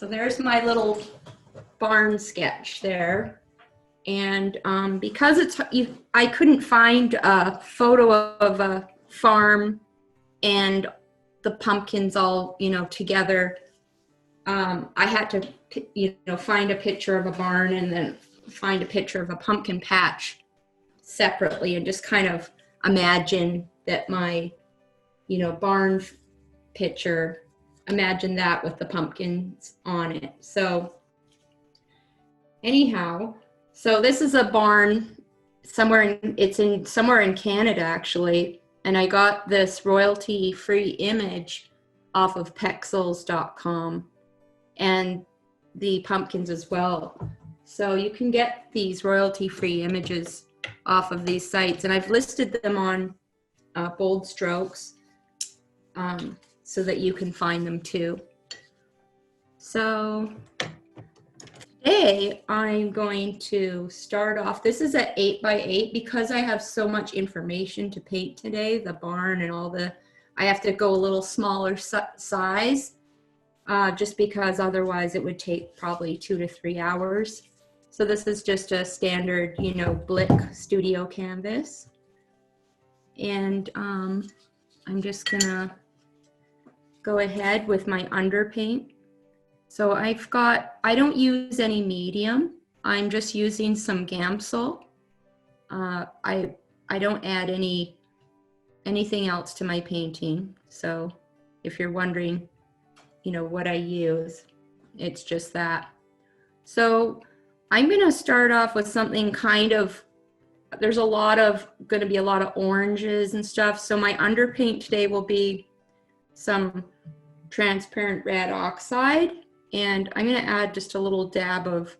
So there's my little barn sketch there. And because I couldn't find a photo of a farm and the pumpkins all, together, I had to, find a picture of a barn and then find a picture of a pumpkin patch separately and just kind of imagine that my, barn picture, imagine that with the pumpkins on it. So anyhow, so this is a barn somewhere in Canada actually, and I got this royalty-free image off of pexels.com and the pumpkins as well. So you can get these royalty-free images off of these sites, and I've listed them on Bold Strokes so that you can find them too. So today I'm going to start off, this is at 8x8 because I have so much information to paint today, the barn and I have to go a little smaller size just because otherwise it would take probably 2 to 3 hours. So this is just a standard, Blick studio canvas. And I'm just gonna go ahead with my underpaint. So I don't use any medium. I'm just using some Gamsol. I don't add anything else to my painting. So if you're wondering, what I use, it's just that. So I'm gonna start off with something there's gonna be a lot of oranges and stuff. So my underpaint today will be some transparent red oxide. And I'm going to add just a little dab of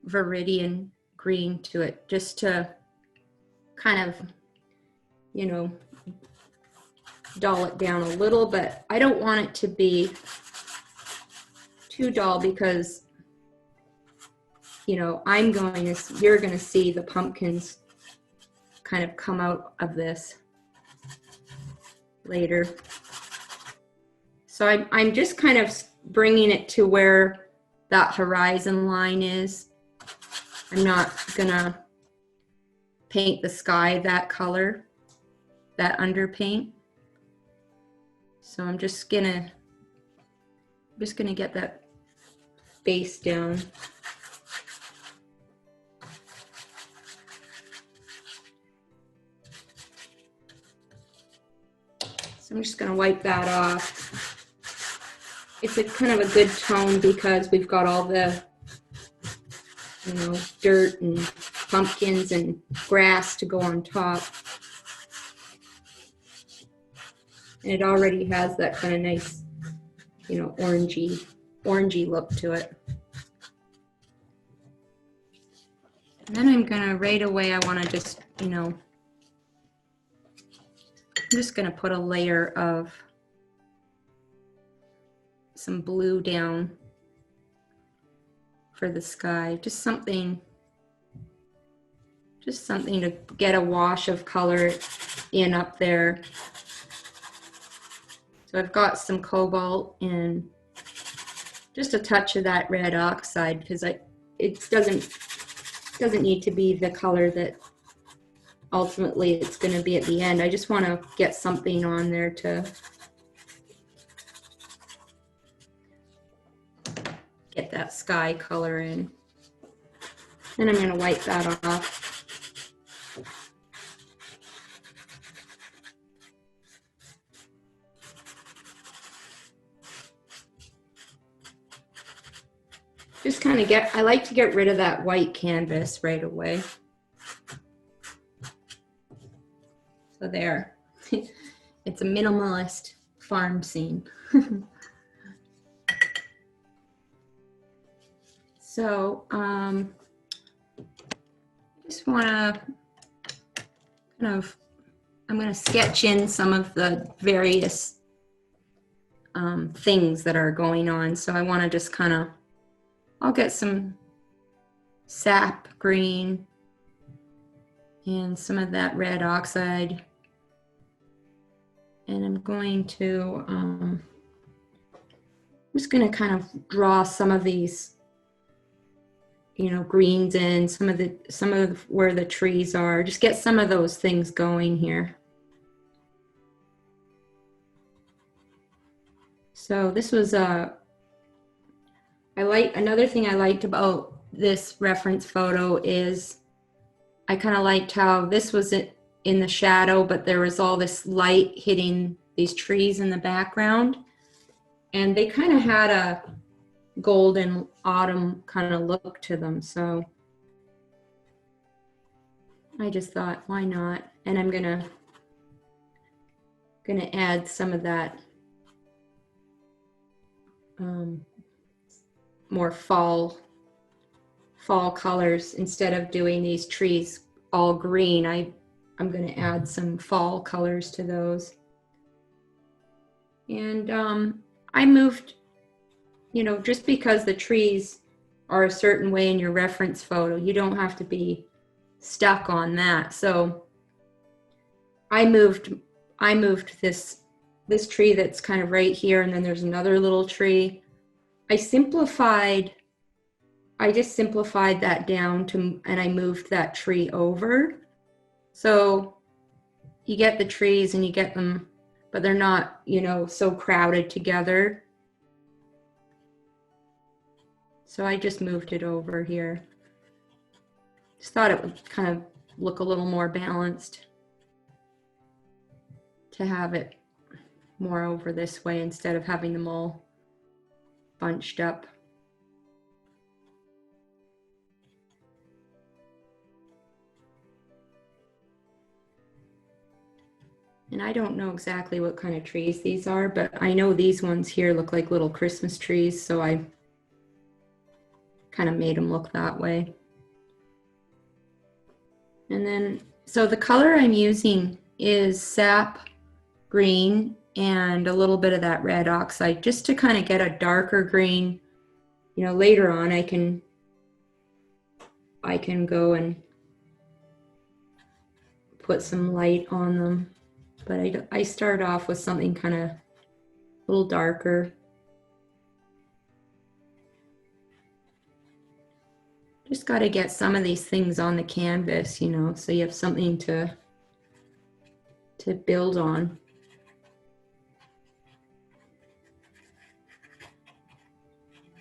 Viridian green to it, just to kind of, dull it down a little, but I don't want it to be too dull because, you're going to see the pumpkins kind of come out of this later. So I'm just kind of bringing it to where that horizon line is. I'm not gonna paint the sky that color, that underpaint. So I'm just gonna get that base down. So I'm just gonna wipe that off. It's a kind of a good tone because we've got all the, dirt and pumpkins and grass to go on top. And it already has that kind of nice, orangey look to it. And then I'm gonna, right away, I wanna just, I'm just gonna put a layer of some blue down for the sky, just something to get a wash of color in up there. So I've got some cobalt and just a touch of that red oxide because it doesn't need to be the color that ultimately it's going to be at the end. I just want to get something on there to get that sky color in. Then I'm going to wipe that off. Just kind of I like to get rid of that white canvas right away. So there, it's a minimalist farm scene. So just want to I'm going to sketch in some of the various things that are going on. So I want to just I'll get some sap green and some of that red oxide. And I'm going to just going to kind of draw some of these, you know, greens in, some of where the trees are, just get some of those things going here. So this was another thing I liked about this reference photo is I kind of liked how this was in the shadow, but there was all this light hitting these trees in the background. And they kind of had a golden autumn kind of look to them. So I just thought, why not? And I'm gonna add some of that more fall colors. Instead of doing these trees all green, I'm going to add some fall colors to those. And I moved, you know, just because the trees are a certain way in your reference photo, you don't have to be stuck on that. So I moved this tree that's kind of right here, and then there's another little tree. I just simplified that down and I moved that tree over. So you get the trees and you get them, but they're not, you know, so crowded together. So I just moved it over here. Just thought it would kind of look a little more balanced to have it more over this way instead of having them all bunched up. And I don't know exactly what kind of trees these are, but I know these ones here look like little Christmas trees, so I kind of made them look that way. And then, so the color I'm using is sap green and a little bit of that red oxide, just to kind of get a darker green. You know, later on I can go and put some light on them. But I start off with something kind of a little darker. Just got to get some of these things on the canvas, you know, so you have something to build on.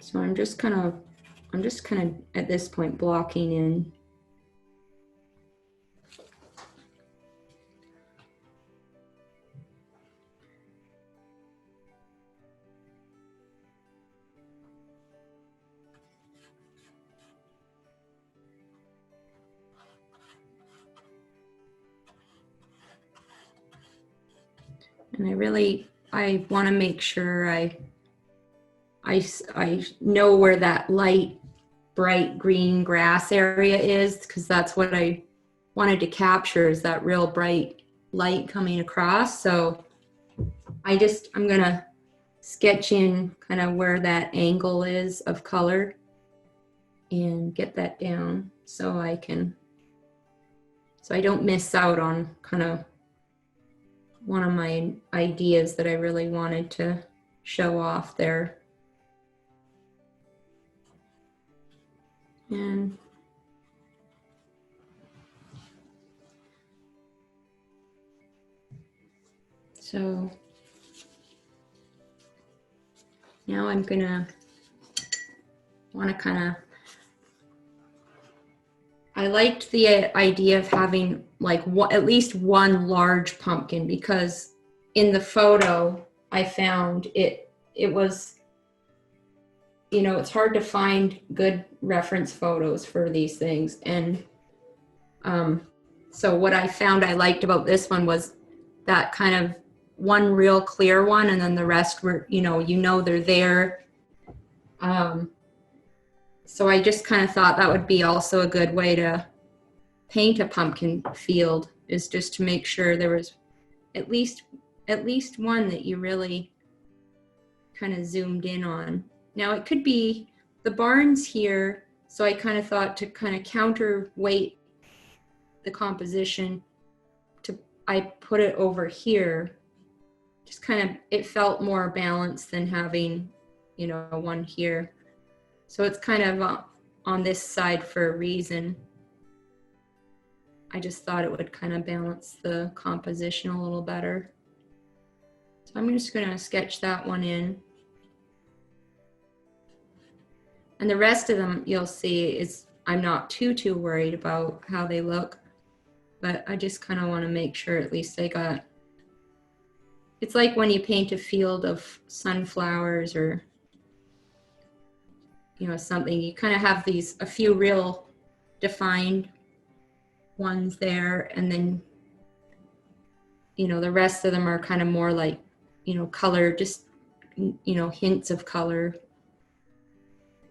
So I'm just kind of at this point blocking in. And I want to make sure I know where that light, bright green grass area is, because that's what I wanted to capture, is that real bright light coming across. So I'm going to sketch in kind of where that angle is of color and get that down so I don't miss out on kind of one of my ideas that I really wanted to show off there. And so now I'm gonna want to kind of, I liked the idea of having like at least one large pumpkin, because in the photo I found it was, you know, it's hard to find good reference photos for these things. And so what I found I liked about this one was that kind of one real clear one, and then the rest were, you know they're there. So I just kind of thought that would be also a good way to paint a pumpkin field, is just to make sure there was at least one that you really kind of zoomed in on. Now it could be the barns here, so I kind of thought to kind of counterweight the composition, I put it over here. Just kind of, it felt more balanced than having you know, one here. So it's kind of on this side for a reason. I just thought it would kind of balance the composition a little better. So I'm just going to sketch that one in. And the rest of them you'll see is I'm not too worried about how they look, but I just kind of want to make sure at least I got, it's like when you paint a field of sunflowers or, you know, something, you kind of have these, a few real defined ones there, and then, you know, the rest of them are kind of more like, you know, color, just, you know, hints of color.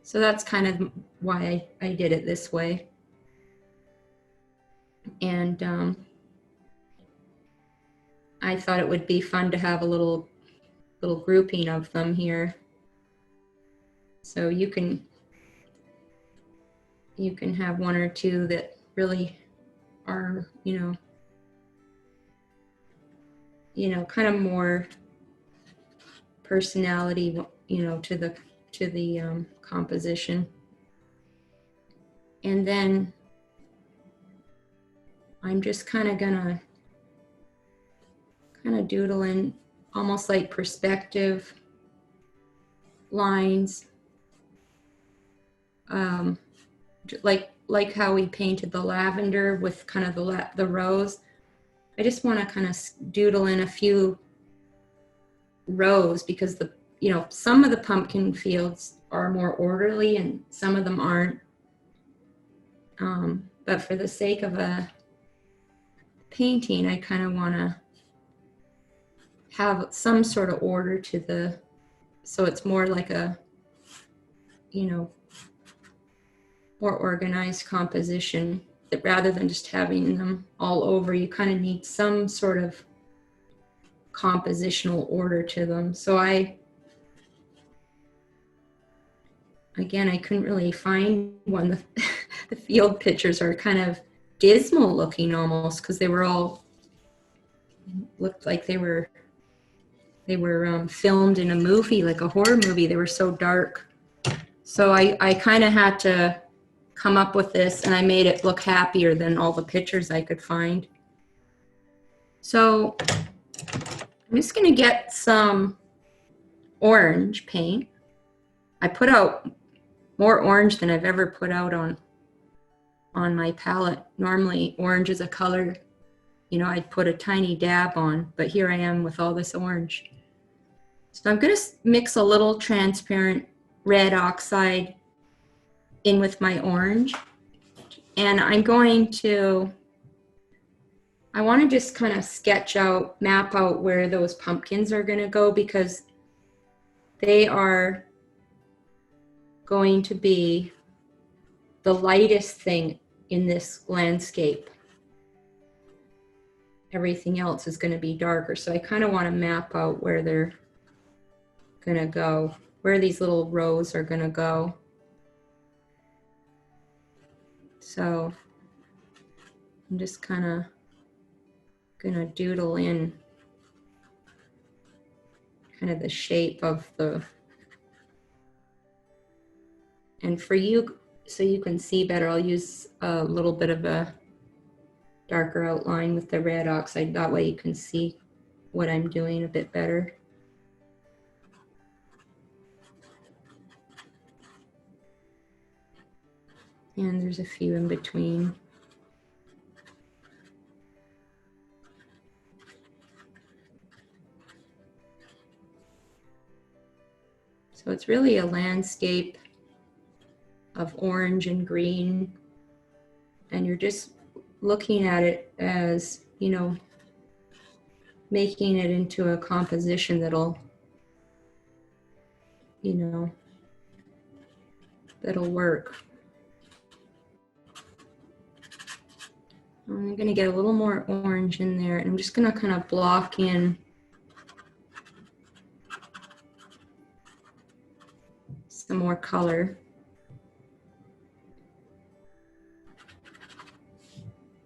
So that's kind of why I did it this way. And I thought it would be fun to have a little grouping of them here. So you can have one or two that really are, you know, kind of more personality, you know, to the composition. And then I'm just kind of gonna doodle in almost like perspective lines, like how we painted the lavender with kind of the rose. I just want to kind of doodle in a few rows because you know, some of the pumpkin fields are more orderly and some of them aren't. But for the sake of a painting, I kind of want to have some sort of order to so it's more like a, you know, more organized composition, that rather than just having them all over, you kind of need some sort of compositional order to them. So again, I couldn't really find one. The field pictures are kind of dismal looking almost, because they were all, looked like they were filmed in a movie, like a horror movie. They were so dark. So I kind of had to come up with this, and I made it look happier than all the pictures I could find. So I'm just going to get some orange paint. I put out more orange than I've ever put out on my palette. Normally orange is a color, you know, I'd put a tiny dab on, but here I am with all this orange. So I'm going to mix a little transparent red oxide in with my orange. And I want to just kind of map out where those pumpkins are going to go, because they are going to be the lightest thing in this landscape. Everything else is going to be darker. So I kind of want to map out where they're going to go, where these little rows are going to go. So I'm just kind of going to doodle in kind of the shape of and for you, so you can see better, I'll use a little bit of a darker outline with the red oxide. That way you can see what I'm doing a bit better. And there's a few in between. So it's really a landscape of orange and green, and you're just looking at it as, you know, making it into a composition that'll, you know, that'll work. I'm going to get a little more orange in there, and I'm just going to kind of block in some more color.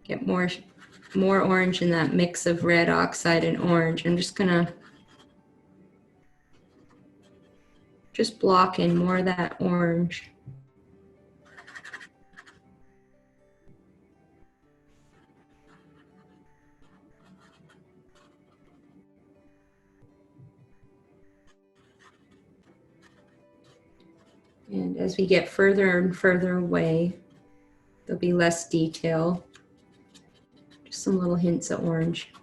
Get more orange in that mix of red oxide and orange. I'm just going to just block in more of that orange. And as we get further and further away, there'll be less detail. Just some little hints of orange.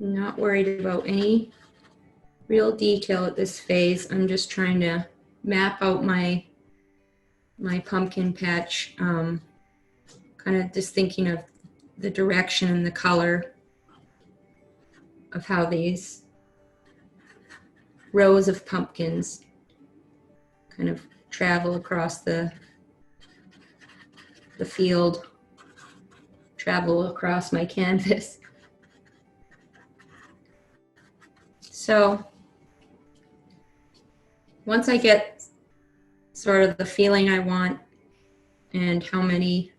I'm not worried about any real detail at this phase. I'm just trying to map out my pumpkin patch, kind of just thinking of the direction and the color of how these rows of pumpkins kind of travel across the field, travel across my canvas. So once I get sort of the feeling I want and how many,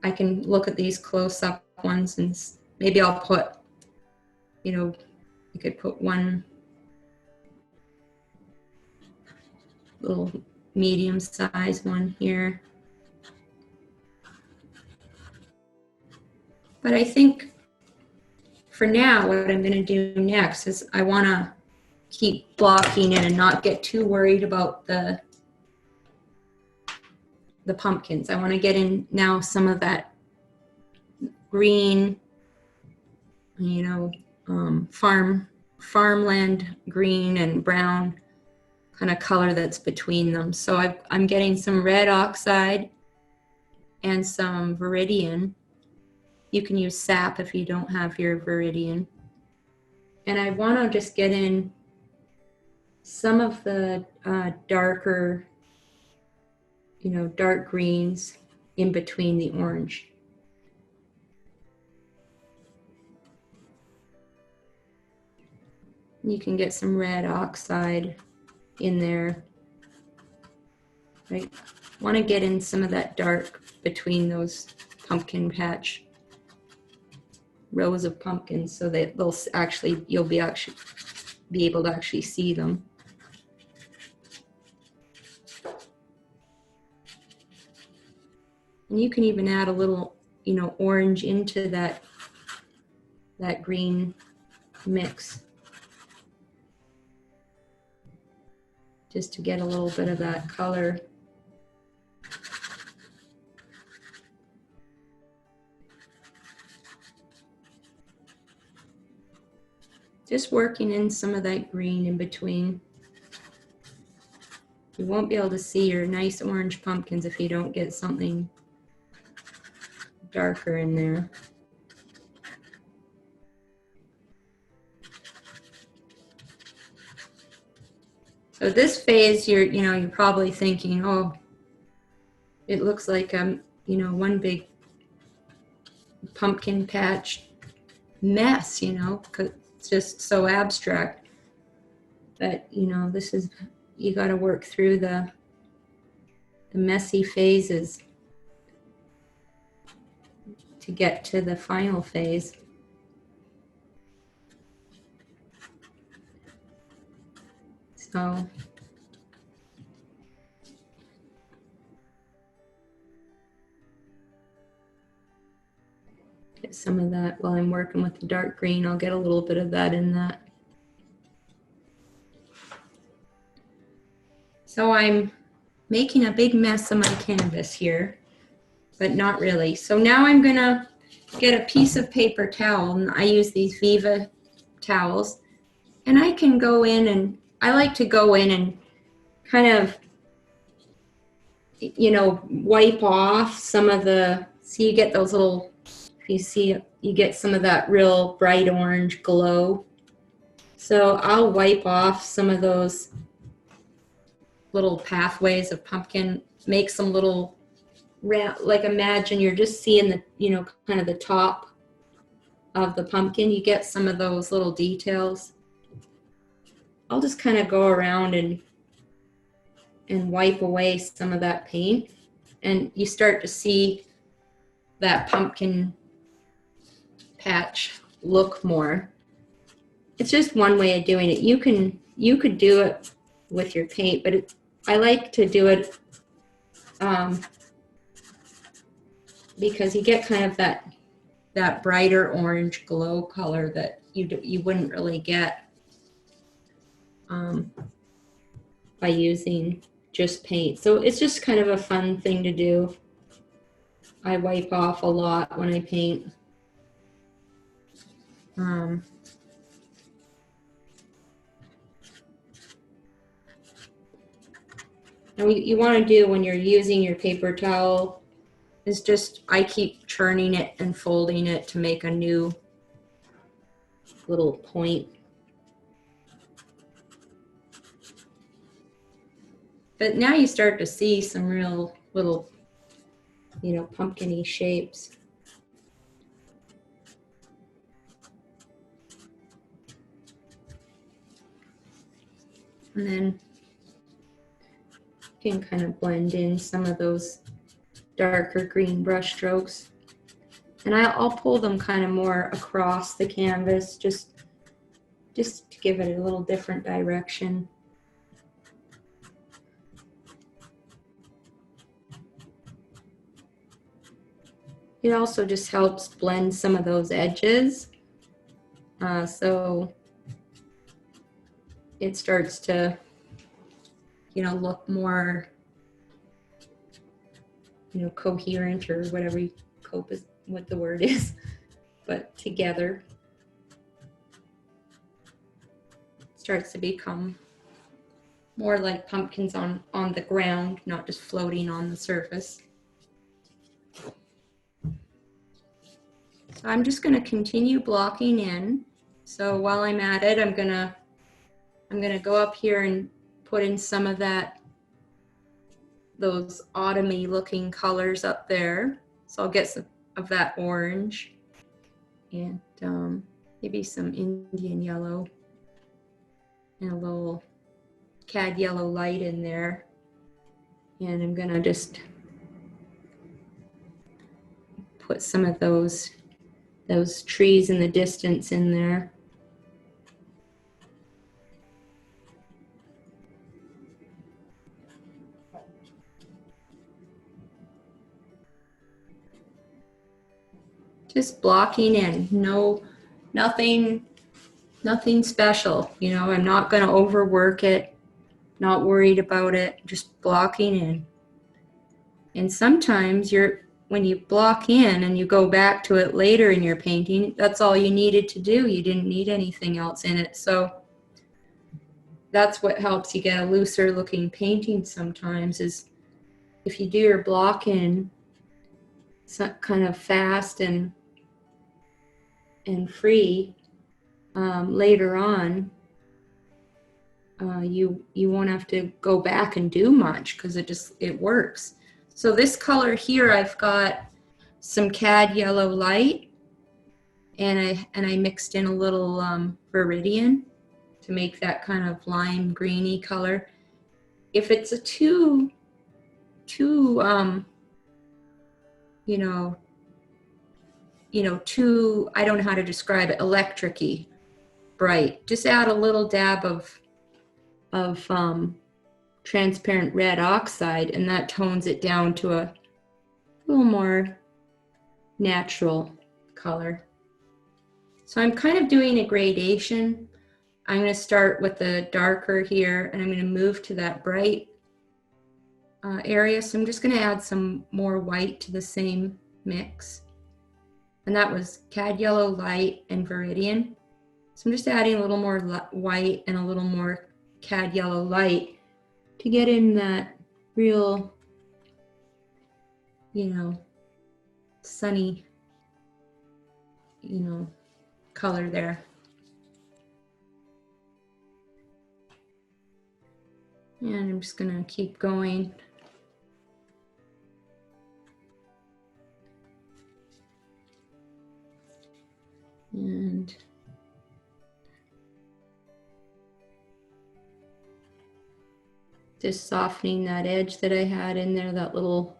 I can look at these close-up ones and maybe I'll put, you know, you could put one little medium-sized one here. But I think for now, what I'm going to do next is I want to keep blocking in and not get too worried about the pumpkins. I want to get in now some of that green, you know, farmland green and brown kind of color that's between them. So I'm getting some red oxide and some viridian. You can use sap if you don't have your viridian. And I want to just get in some of the darker, you know, dark greens in between the orange. You can get some red oxide in there. I want to get in some of that dark between those pumpkin patch rows of pumpkins so that they'll actually, you'll be able to actually see them. And you can even add a little, you know, orange into that green mix, just to get a little bit of that color. Just working in some of that green in between. You won't be able to see your nice orange pumpkins if you don't get something darker in there. So this phase, you're probably thinking, oh, it looks like you know, one big pumpkin patch mess, you know, because it's just so abstract. But you know, this is, you got to work through the messy phases to get to the final phase. So get some of that while I'm working with the dark green. I'll get a little bit of that in that. So I'm making a big mess of my canvas here, but not really. So now I'm gonna get a piece of paper towel, and I use these Viva towels, and I can go in, and I like to go in and kind of, you know, wipe off some of the, so you get those little, if you see, you get some of that real bright orange glow. So I'll wipe off some of those little pathways of pumpkin, make some little, like imagine you're just seeing the, you know, kind of the top of the pumpkin. You get some of those little details. I'll just kind of go around and and wipe away some of that paint, and you start to see that pumpkin patch look more. It's just one way of doing it. You could do it with your paint, but I like to do it because you get kind of that brighter orange glow color that you wouldn't really get by using just paint. So it's just kind of a fun thing to do. I wipe off a lot when I paint. Now what you want to do when you're using your paper towel is just, I keep churning it and folding it to make a new little point. But now you start to see some real little, you know, pumpkin-y shapes. And then you can kind of blend in some of those darker green brush strokes. And I'll pull them kind of more across the canvas, just to give it a little different direction. It also just helps blend some of those edges. So it starts to, you know, look more, you know, coherent, or whatever you cope is what the word is, but together. It starts to become more like pumpkins on the ground, not just floating on the surface. So I'm just going to continue blocking in. So while I'm at it, I'm gonna go up here and put in some of those autumny looking colors up there. So I'll get some of that orange and maybe some Indian yellow and a little cad yellow light in there. And I'm gonna just put some of those trees in the distance in there. Just blocking in, nothing special. You know, I'm not going to overwork it, not worried about it, just blocking in. And sometimes when you block in and you go back to it later in your painting, that's all you needed to do. You didn't need anything else in it. So that's what helps you get a looser looking painting sometimes, is if you do your block in kind of fast and free, later on, you won't have to go back and do much, because it works. So this color here, I've got some cad yellow light, and I mixed in a little viridian to make that kind of lime greeny color. If it's a too too, I don't know how to describe it, electric-y bright, just add a little dab of transparent red oxide, and that tones it down to a little more natural color. So I'm kind of doing a gradation. I'm going to start with the darker here, and I'm going to move to that bright area. So I'm just going to add some more white to the same mix. And that was cad yellow light and viridian. So I'm just adding a little more white and a little more cad yellow light to get in that real, sunny, color there. And I'm just gonna keep going. And Just softening that edge that I had in there, that little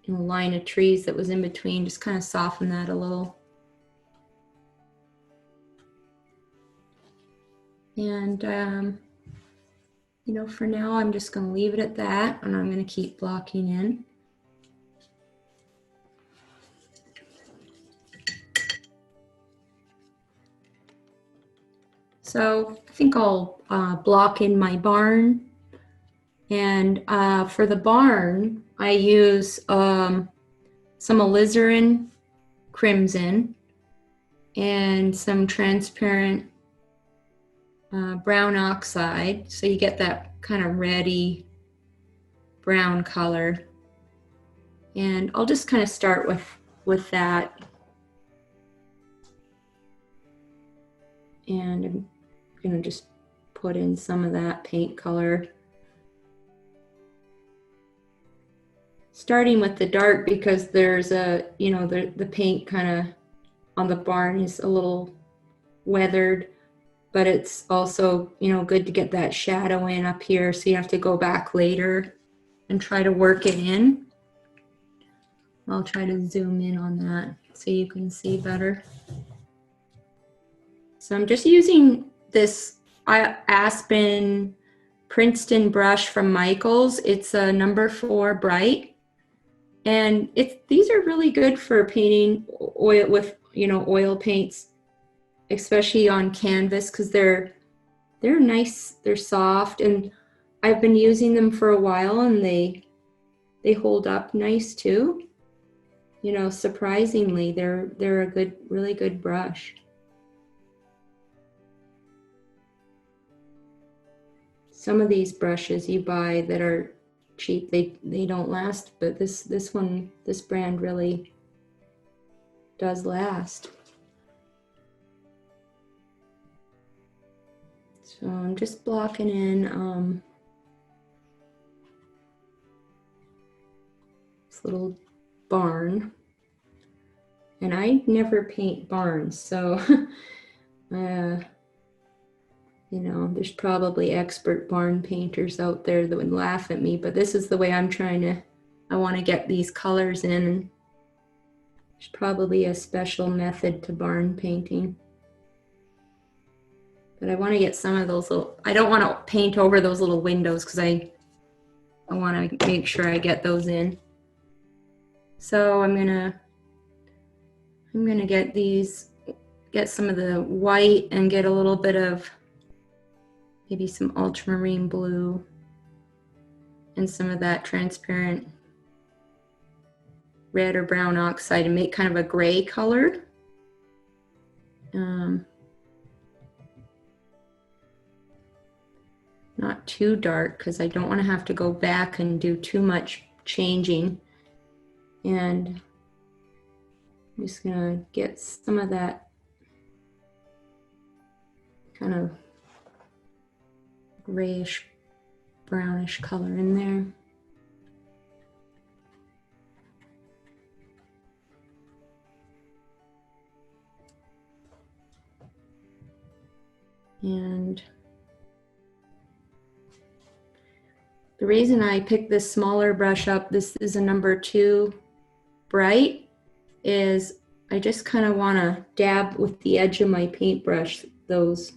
line of trees that was in between, just kind of soften that a little. And you know, for now, I'm just going to leave it at that, and I'm going to keep blocking in. So I think I'll block in my barn. And for the barn, I use some alizarin crimson and some transparent brown oxide. So you get that kind of reddy brown color. And I'll just kind of start with that. And I'm going to just put in some of that paint color. Starting with the dark because there's a, you know, the paint kind of on the barn is a little weathered, but it's also, you know, good to get that shadow in up here. So you have to go back later and try to work it in. I'll try to zoom in on that so you can see better. So I'm just using this Aspen Princeton brush from Michaels. It's a number 4 bright. And these are really good for painting oil with, you know, oil paints, especially on canvas, because they're nice, they're soft, and I've been using them for a while, and they hold up nice too. You know, surprisingly, they're a really good brush. Some of these brushes you buy that are cheap, they don't last, but this brand really does last. So I'm just blocking in this little barn, and I never paint barns, so you know, there's probably expert barn painters out there that would laugh at me, but this is the way I want to get these colors in. And there's probably a special method to barn painting. But I want to get some of those I don't want to paint over those little windows because I want to make sure I get those in. So I'm gonna get some of the white and get a little bit of maybe some ultramarine blue and some of that transparent red or brown oxide and make kind of a gray color. Not too dark because I don't want to have to go back and do too much changing. And I'm just gonna get some of that kind of grayish brownish color in there. And the reason I picked this smaller brush up, this is a number 2 bright, is I just kind of want to dab with the edge of my paintbrush those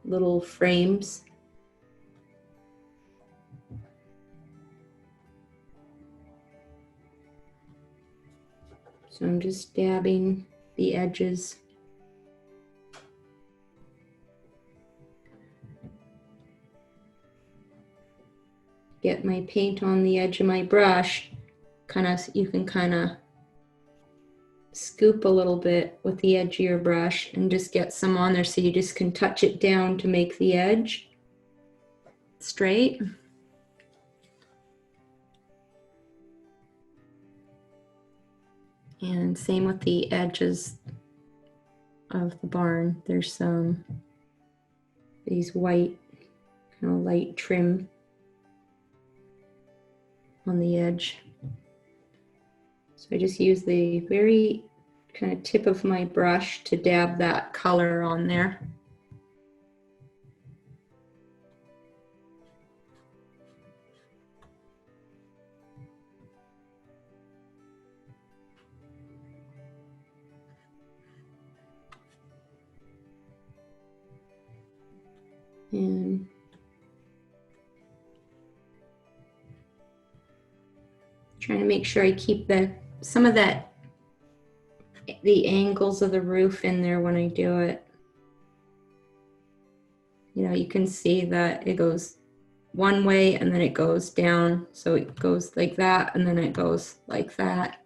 little frames. So I'm just dabbing the edges. Get my paint on the edge of my brush. You can kind of scoop a little bit with the edge of your brush and just get some on there so you just can touch it down to make the edge straight. And same with the edges of the barn. There's some these white kind of light trim on the edge. So I just use the very kind of tip of my brush to dab that color on there. Trying to make sure I keep some of the angles of the roof in there when I do it. You know, you can see that it goes one way and then it goes down. So it goes like that and then it goes like that.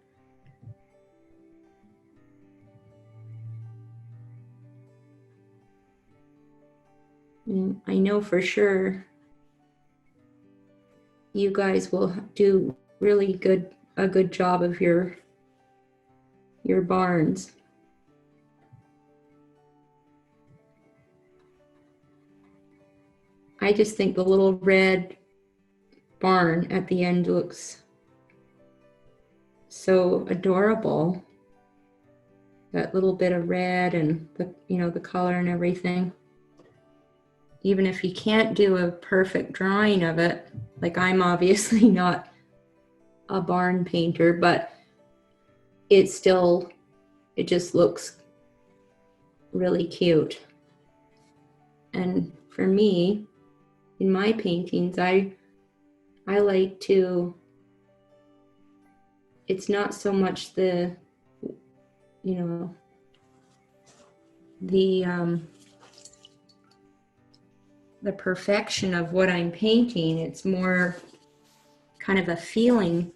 And I know for sure you guys will do really a good job of your barns. I just think the little red barn at the end looks so adorable. That little bit of red and the color and everything. Even if you can't do a perfect drawing of it, like I'm obviously not a barn painter, but it just looks really cute. And for me, in my paintings, I like to, it's not so much the perfection of what I'm painting. It's more kind of a feeling,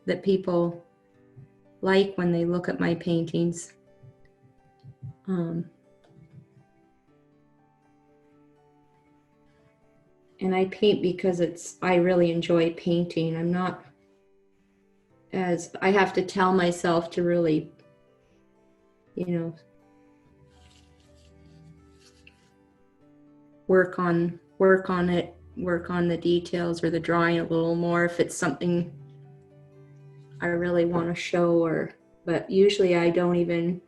that people like when they look at my paintings. And I paint because I really enjoy painting. I have to tell myself to really, work on the details or the drawing a little more if it's something I really want to show, but usually I don't even,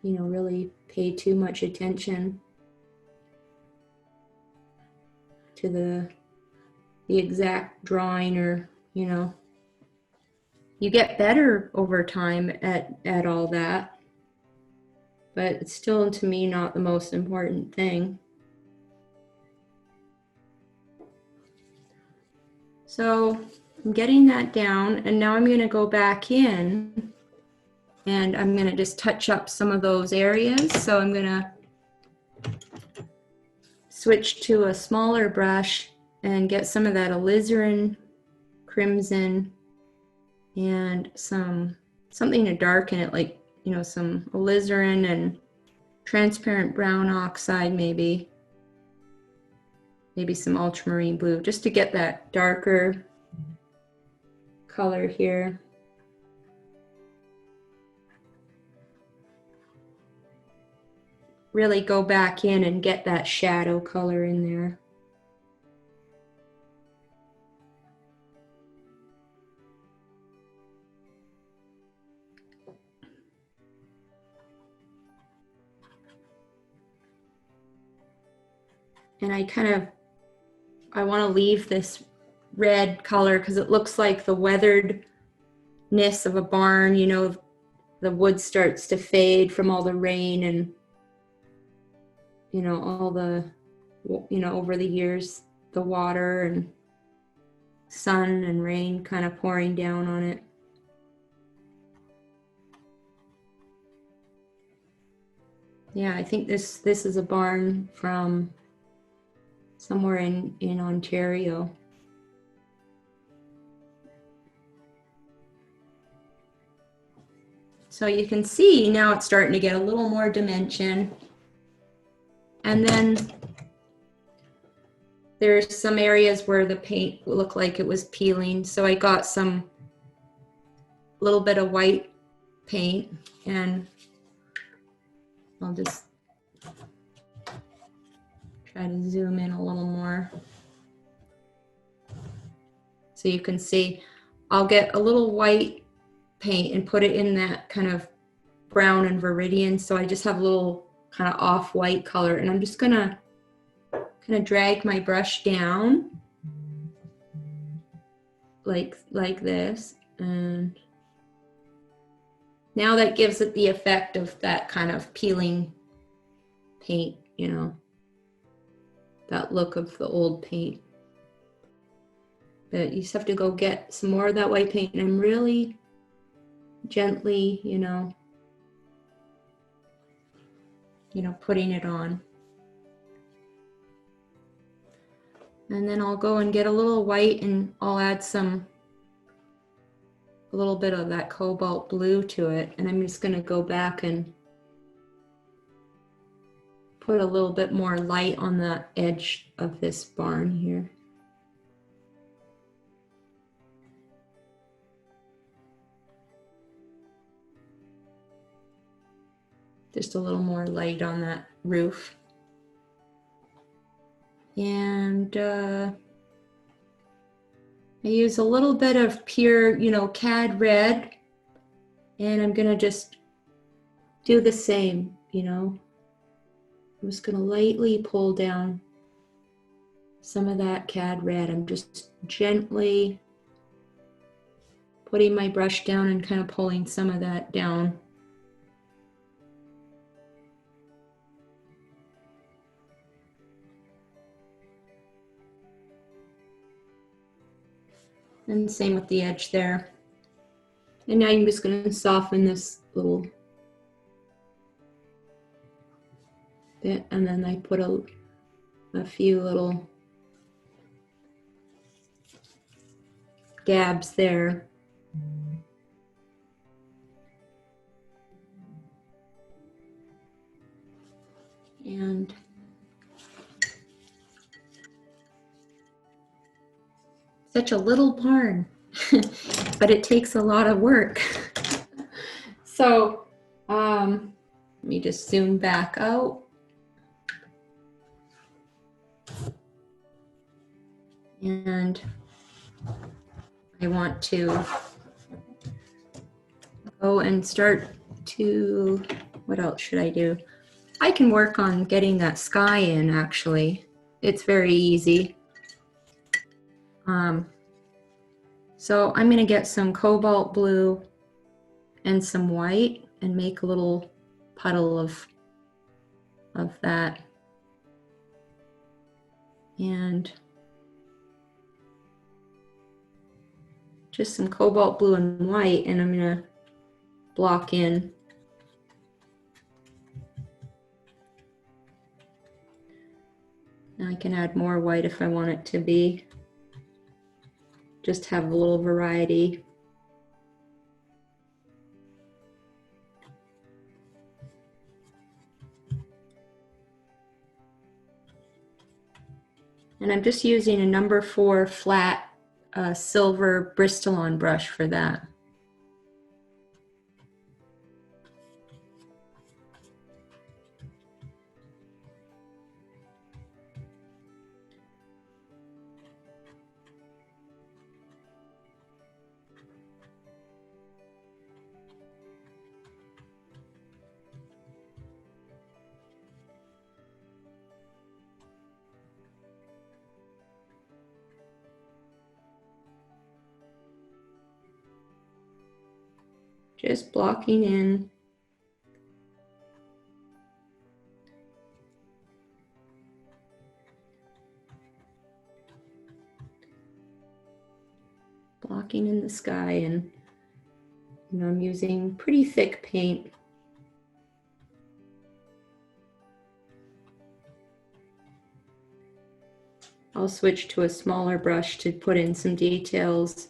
really pay too much attention to the exact drawing, or you get better over time at all that, but it's still, to me, not the most important thing. So I'm getting that down, and now I'm going to go back in and I'm going to just touch up some of those areas. So I'm going to switch to a smaller brush and get some of that alizarin crimson and something to darken it, like some alizarin and transparent brown oxide, maybe some ultramarine blue, just to get that darker color here. Really go back in and get that shadow color in there. And I want to leave this red color because it looks like the weatheredness of a barn. The wood starts to fade from all the rain and all the over the years, the water and sun and rain kind of pouring down on it. Yeah, I think this is a barn from somewhere in Ontario. So you can see now it's starting to get a little more dimension. And then there's some areas where the paint looked like it was peeling. So I got some little bit of white paint, and I'll just try to zoom in a little more so you can see. I'll get a little white paint and put it in that kind of brown and viridian, so I just have a little kind of off-white color, and I'm just gonna kind of drag my brush down like this, and now that gives it the effect of that kind of peeling paint, that look of the old paint. You just have to go get some more of that white paint, and I'm really gently, putting it on. And then I'll go and get a little white, and I'll add a little bit of that cobalt blue to it. And I'm just going to go back and put a little bit more light on the edge of this barn here. Just a little more light on that roof. And I use a little bit of pure, cad red, and I'm gonna just do the same, I'm just gonna lightly pull down some of that cad red. I'm just gently putting my brush down and kind of pulling some of that down. And same with the edge there. And now I'm just going to soften this little bit, and then I put a few little dabs there. And such a little barn, but it takes a lot of work. So let me just zoom back out. And I want to go and start to, what else should I do? I can work on getting that sky in, actually. It's very easy. So I'm going to get some cobalt blue and some white and make a little puddle of that. And just some cobalt blue and white, and I'm going to block in. Now I can add more white if I want it to be. Just have a little variety. And I'm just using a number 4 flat silver Bristol-on brush for that. Just blocking in. Blocking in the sky, and I'm using pretty thick paint. I'll switch to a smaller brush to put in some details,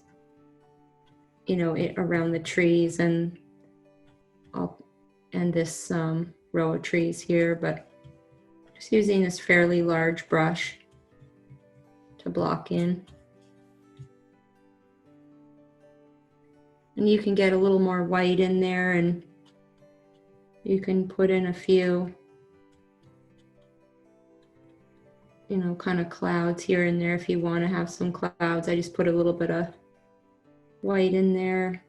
around the trees and this row of trees here, but just using this fairly large brush to block in. And you can get a little more white in there, and you can put in a few, kind of clouds here and there if you want to have some clouds. I just put a little bit of white in there.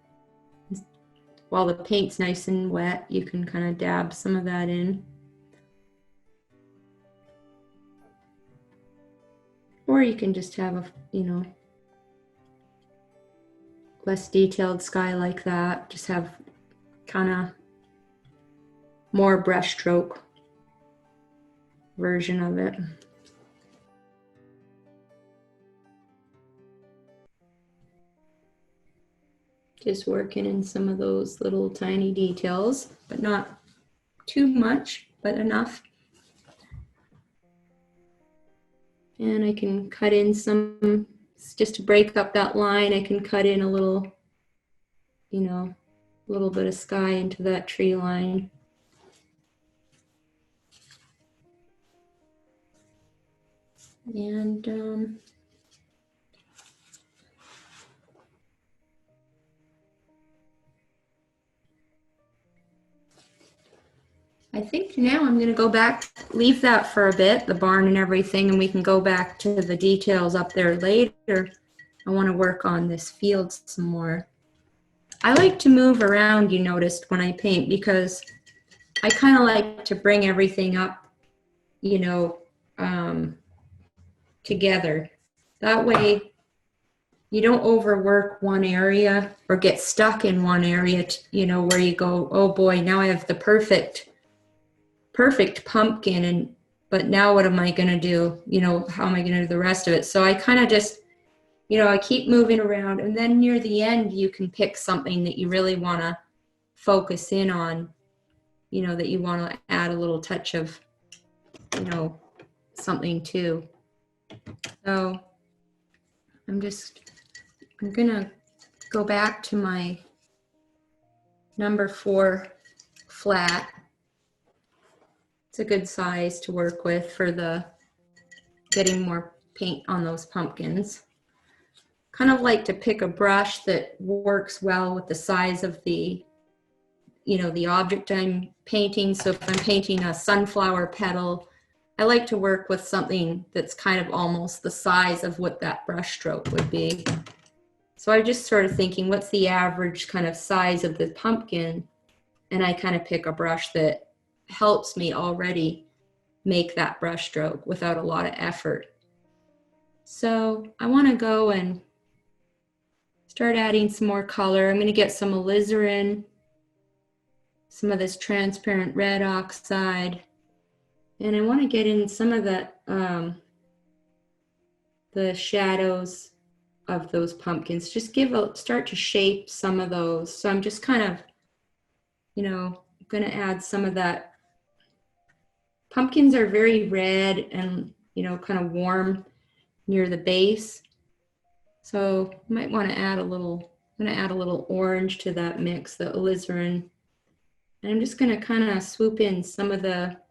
While the paint's nice and wet, you can kind of dab some of that in. Or you can just have a, less detailed sky like that. Just have kind of more brushstroke version of it. Just working in some of those little tiny details, but not too much, but enough. And I can cut in some, just to break up that line, I can cut in a little, you know, a little bit of sky into that tree line. And I think now I'm going to go back, leave that for a bit, the barn and everything, and we can go back to the details up there later. I want to work on this field some more. I like to move around, you noticed, when I paint, because I kind of like to bring everything up, you know, together. That way you don't overwork one area or get stuck in one area, you know, where you go, oh boy, now I have the perfect pumpkin, and but now what am I going to do? You know, how am I going to do the rest of it? So I kind of just, you know, I keep moving around, and then near the end you can pick something that you really want to focus in on, you know, that you want to add a little touch of, you know, something to. So I'm gonna go back to my number 4 flat. It's a good size to work with for the getting more paint on those pumpkins. Kind of like to pick a brush that works well with the size of the, you know, the object I'm painting. So if I'm painting a sunflower petal, I like to work with something that's kind of almost the size of what that brush stroke would be. So I just sort of thinking, what's the average kind of size of the pumpkin? And I kind of pick a brush that helps me already make that brush stroke without a lot of effort. So I want to go and start adding some more color. I'm going to get some alizarin, some of this transparent red oxide, and I want to get in some of the shadows of those pumpkins. Just start to shape some of those. So I'm just kind of, you know, going to add some of that. Pumpkins are very red and, you know, kind of warm near the base. So you might want to add a little, I'm going to add a little orange to that mix, the alizarin. And I'm just going to kind of swoop in some of that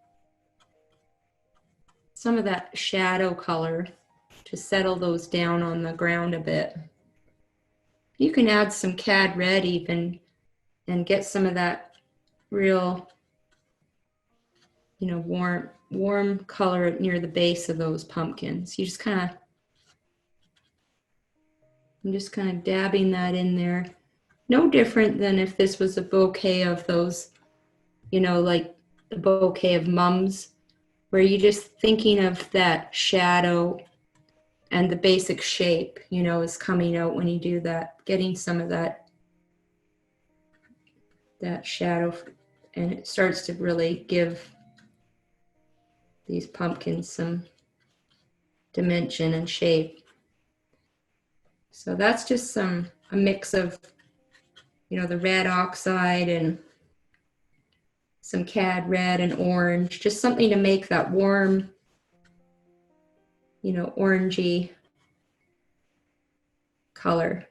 shadow color to settle those down on the ground a bit. You can add some cad red even and get some of that real, you know, warm color near the base of those pumpkins. You just kind of, I'm just kind of dabbing that in there. No different than if this was a bouquet of those, you know, like the bouquet of mums, where you're just thinking of that shadow and the basic shape, you know, is coming out when you do that, getting some of that shadow, and it starts to really give these pumpkins some dimension and shape. So that's just a mix of, you know, the red oxide and some cad red and orange, just something to make that warm, you know, orangey color.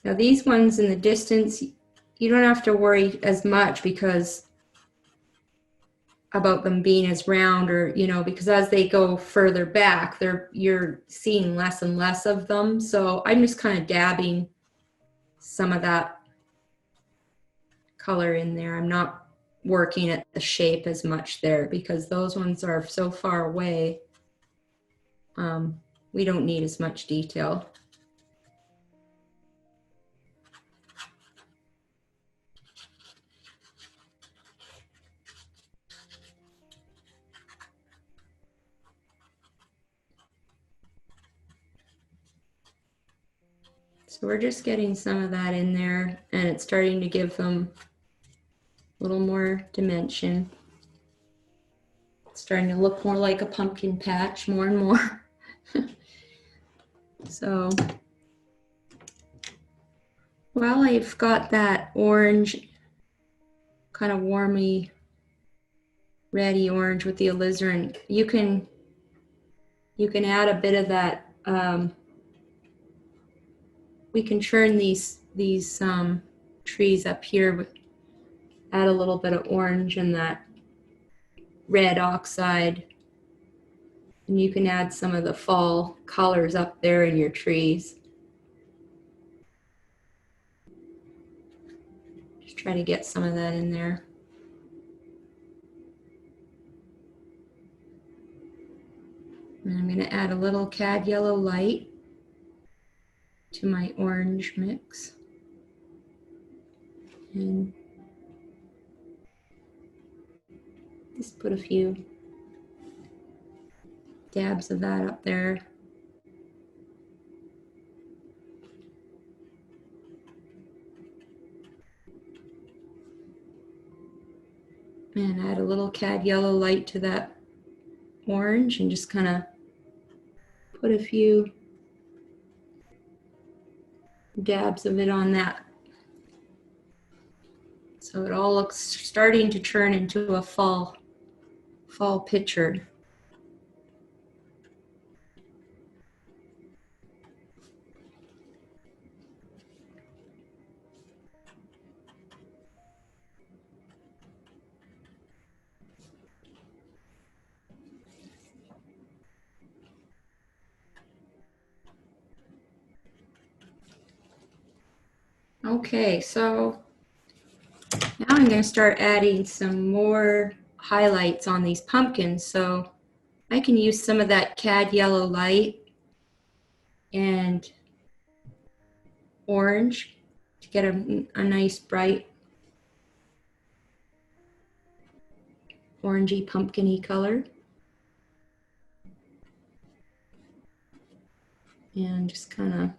Now these ones in the distance, you don't have to worry as much about them being as round, or, you know, because as they go further back, you're seeing less and less of them. So I'm just kind of dabbing some of that color in there. I'm not working at the shape as much there because those ones are so far away. We don't need as much detail. So we're just getting some of that in there, and it's starting to give them a little more dimension. It's starting to look more like a pumpkin patch more and more. So Well, I've got that orange, kind of warmy, reddy orange with the alizarin. You can add a bit of that. We can churn these trees up here with, add a little bit of orange and that red oxide, and you can add some of the fall colors up there in your trees. Just try to get some of that in there. And I'm going to add a little cad yellow light to my orange mix. And just put a few dabs of that up there. And add a little cad yellow light to that orange and just kind of put a few dabs of it on that. So it all looks starting to turn into a fall picture. Okay, so now I'm going to start adding some more highlights on these pumpkins. So I can use some of that cad yellow light and orange to get a nice bright orangey pumpkin-y color. And just kind of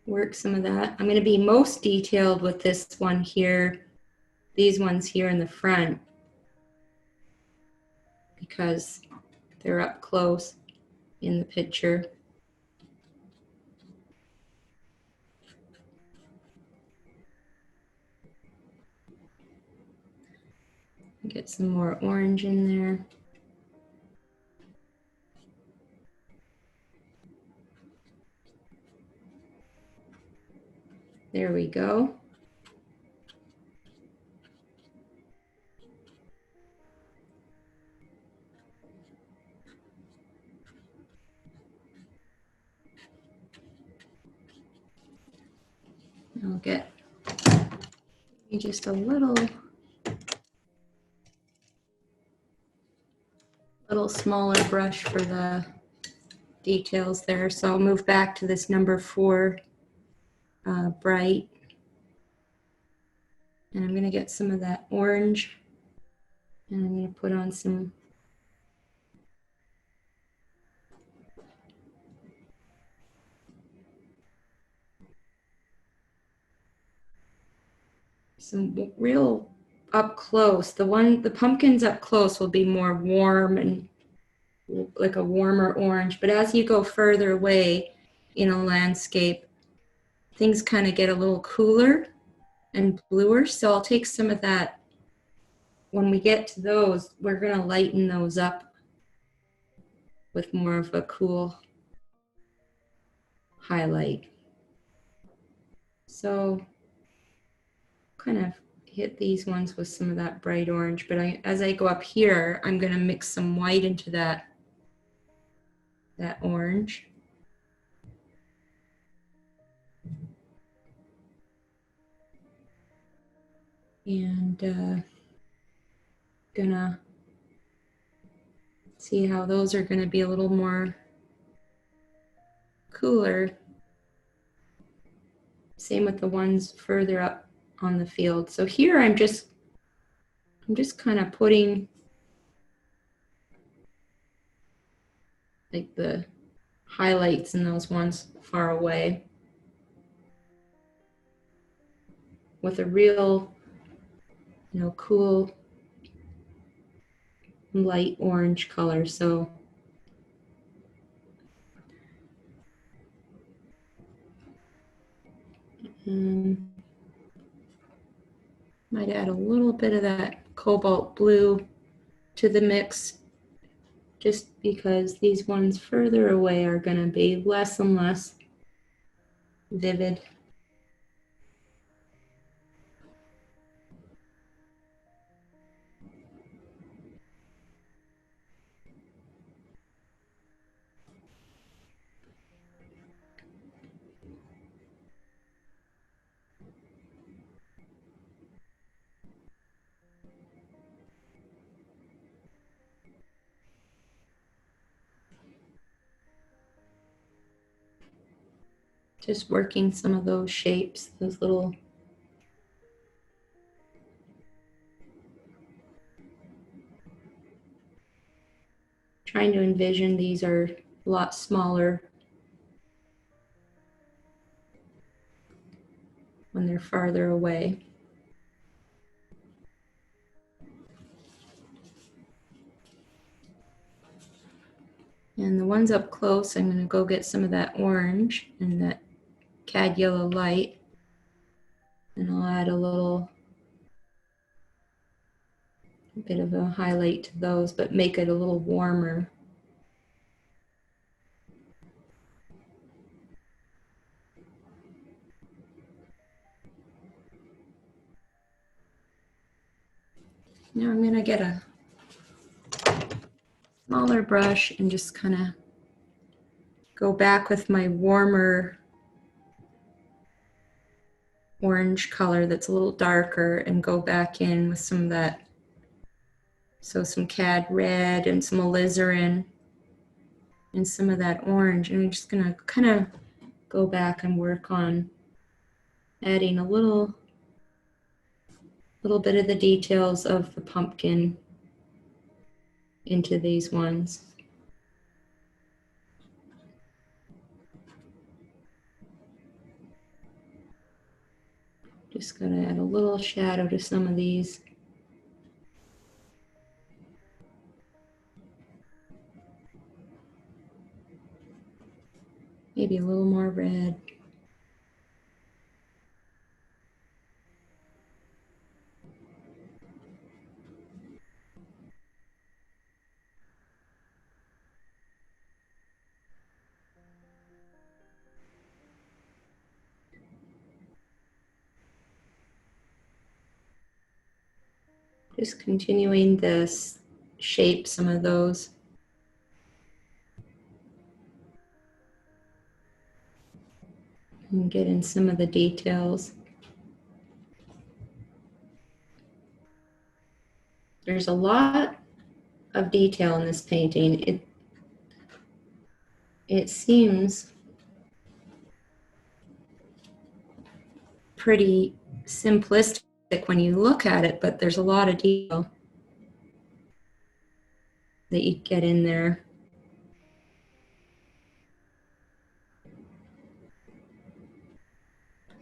work some of that. I'm going to be most detailed with this one here, these ones here in the front, because they're up close in the picture. Get some more orange in there. There we go. I'll get just a little smaller brush for the details there. So I'll move back to this number 4 bright. And I'm going to get some of that orange. And I'm going to put on some real up close. The pumpkins up close will be more warm and like a warmer orange. But as you go further away in a landscape, things kind of get a little cooler and bluer. So I'll take some of that. When we get to those, we're going to lighten those up with more of a cool highlight. So kind of hit these ones with some of that bright orange, but as I go up here, I'm going to mix some white into that orange. And gonna see how those are going to be a little more cooler. Same with the ones further up on the field. So here I'm just kind of putting like the highlights in those ones far away with a real, cool light orange color. So Might add a little bit of that cobalt blue to the mix, just because these ones further away are going to be less and less vivid. Just working some of those shapes, those little trying to envision these are a lot smaller when they're farther away. And the ones up close, I'm going to go get some of that orange and that cad yellow light, and I'll add a bit of a highlight to those, but make it a little warmer. Now I'm going to get a smaller brush and just kind of go back with my warmer orange color that's a little darker and go back in with some of that, so some cad red and some alizarin and some of that orange. And I'm just going to kind of go back and work on adding a little bit of the details of the pumpkin into these ones. Just going to add a little shadow to some of these. Maybe a little more red. Just continuing this shape, some of those. And get in some of the details. There's a lot of detail in this painting. It seems pretty simplistic when you look at it, but there's a lot of detail that you get in there.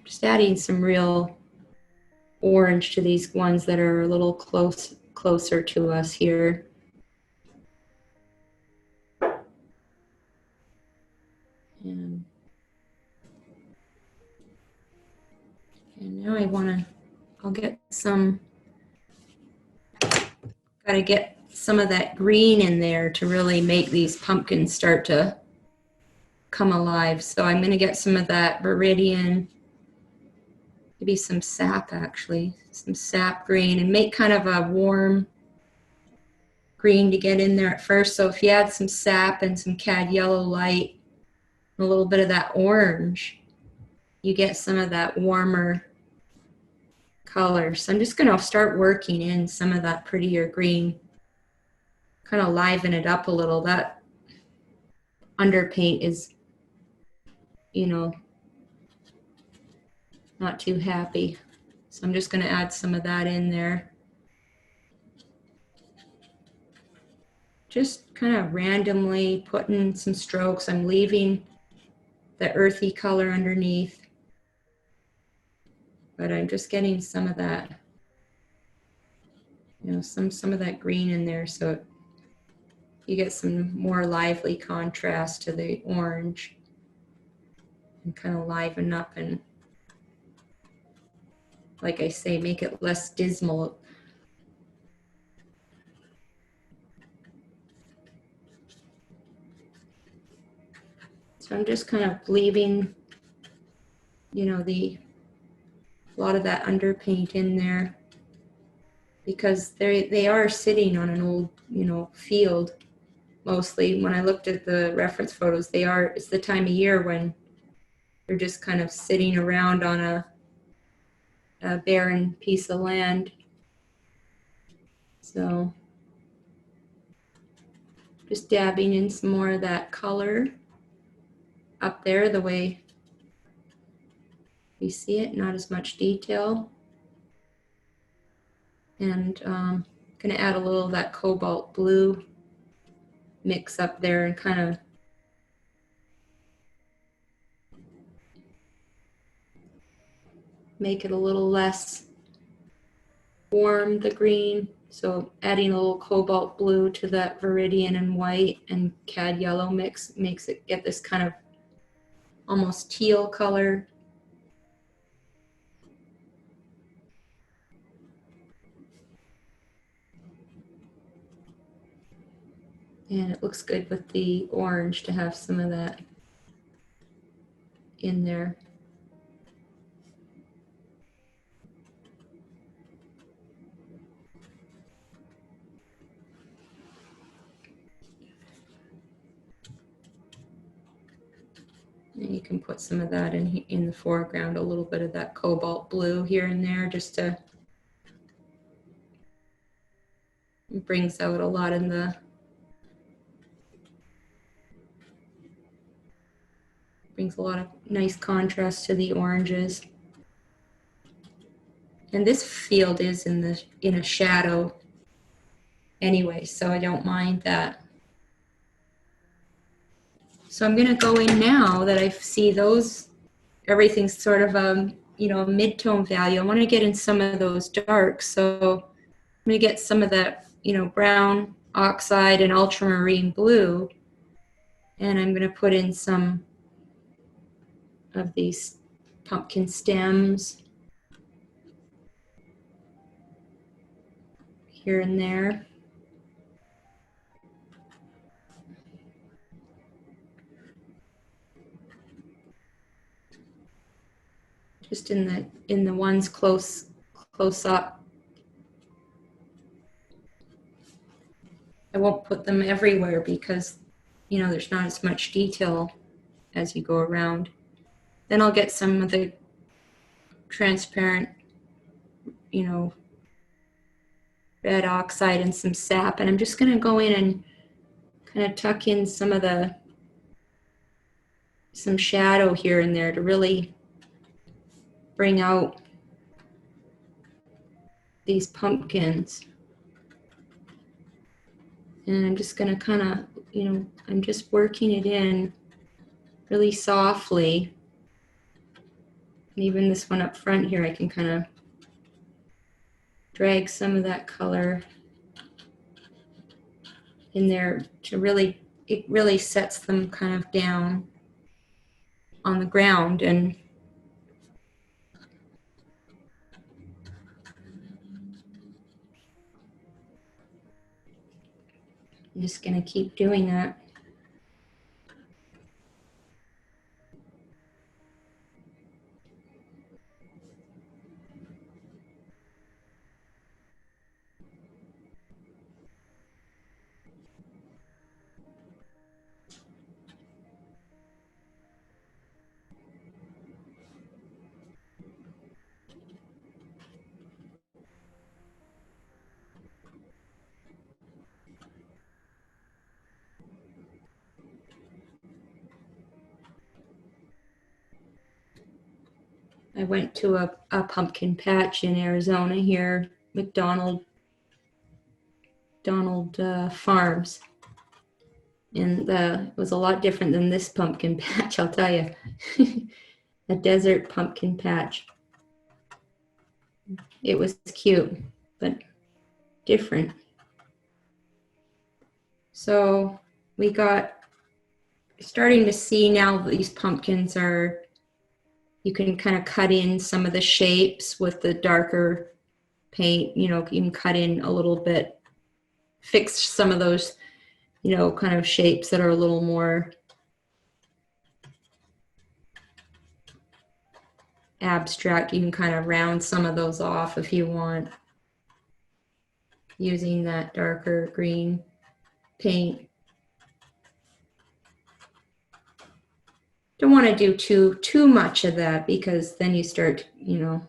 Just adding some real orange to these ones that are a little closer to us here. And now I'll get some, gotta get some of that green in there to really make these pumpkins start to come alive. So I'm gonna get some of that Viridian, maybe some sap actually, some sap green, and make kind of a warm green to get in there at first. So if you add some sap and some cad yellow light, and a little bit of that orange, you get some of that warmer color. So I'm just gonna start working in some of that prettier green, kind of liven it up a little. That underpaint is, not too happy. So I'm just going to add some of that in there. Just kind of randomly putting some strokes. I'm leaving the earthy color underneath, but I'm just getting some of that, some of that green in there, so you get some more lively contrast to the orange and kind of liven up and like I say, make it less dismal. So I'm just kind of leaving, you know, a lot of that underpaint in there, because they are sitting on an old, you know, field mostly. When I looked at the reference photos, it's the time of year when they're just kind of sitting around on a barren piece of land. So just dabbing in some more of that color up there, the way you see it, not as much detail. And going to add a little of that cobalt blue mix up there and kind of make it a little less warm, the green. So adding a little cobalt blue to that viridian and white and cad yellow mix makes it get this kind of almost teal color. And it looks good with the orange to have some of that in there. And you can put some of that in the foreground, a little bit of that cobalt blue here and there, just to brings out a lot in the brings a lot of nice contrast to the oranges. And this field is in a shadow anyway, so I don't mind that. So I'm going to go in now that I see those, everything's sort of you know, a mid-tone value. I want to get in some of those darks. So I'm going to get some of that, you know, brown oxide and ultramarine blue, and I'm going to put in some of these pumpkin stems here and there. Just in the ones close up. I won't put them everywhere because, you know, there's not as much detail as you go around. Then I'll get some of the transparent, you know, red oxide and some sap, and I'm just going to go in and kind of tuck in some shadow here and there to really bring out these pumpkins. And I'm just going to kind of, you know, I'm just working it in really softly. And even this one up front here, I can kind of drag some of that color in there to really, it really sets them kind of down on the ground. And I'm just going to keep doing that. I went to a pumpkin patch in Arizona here, McDonald Farms. And it was a lot different than this pumpkin patch, I'll tell you. A desert pumpkin patch. It was cute, but different. So we got starting to see now that these pumpkins are, You can kind of cut in some of the shapes with the darker paint. You know, you can cut in a little bit, fix some of those, you know, kind of shapes that are a little more abstract. You can kind of round some of those off if you want, using that darker green paint. Don't want to do too much of that, because then you start, you know,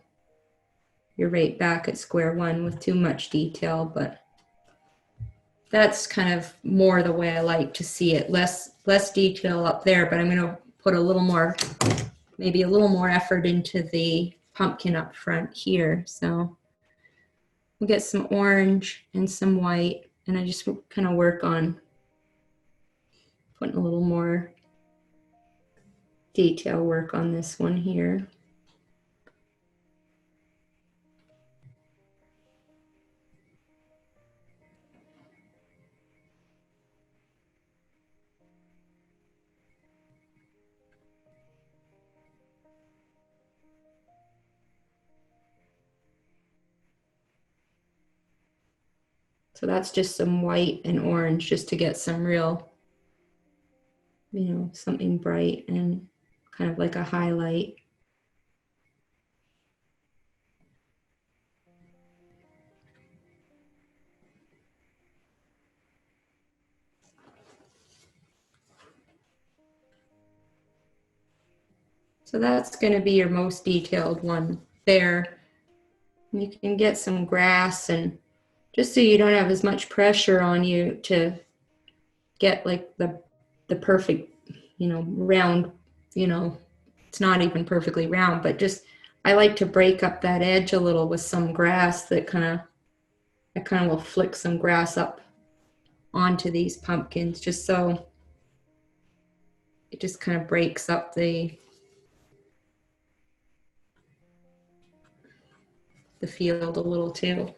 you're right back at square one with too much detail. But that's kind of more the way I like to see it. Less detail up there, but I'm going to put a little more, maybe a little more effort into the pumpkin up front here. So we'll get some orange and some white, and I just kind of work on putting a little more detail work on this one here. So that's just some white and orange, just to get some real, you know, something bright and kind of like a highlight. So that's going to be your most detailed one there. And you can get some grass, and just so you don't have as much pressure on you to get like the perfect, you know, round, you know, it's not even perfectly round, but just, I like to break up that edge a little with some grass that I kind of will flick some grass up onto these pumpkins, just so it just kind of breaks up the field a little too.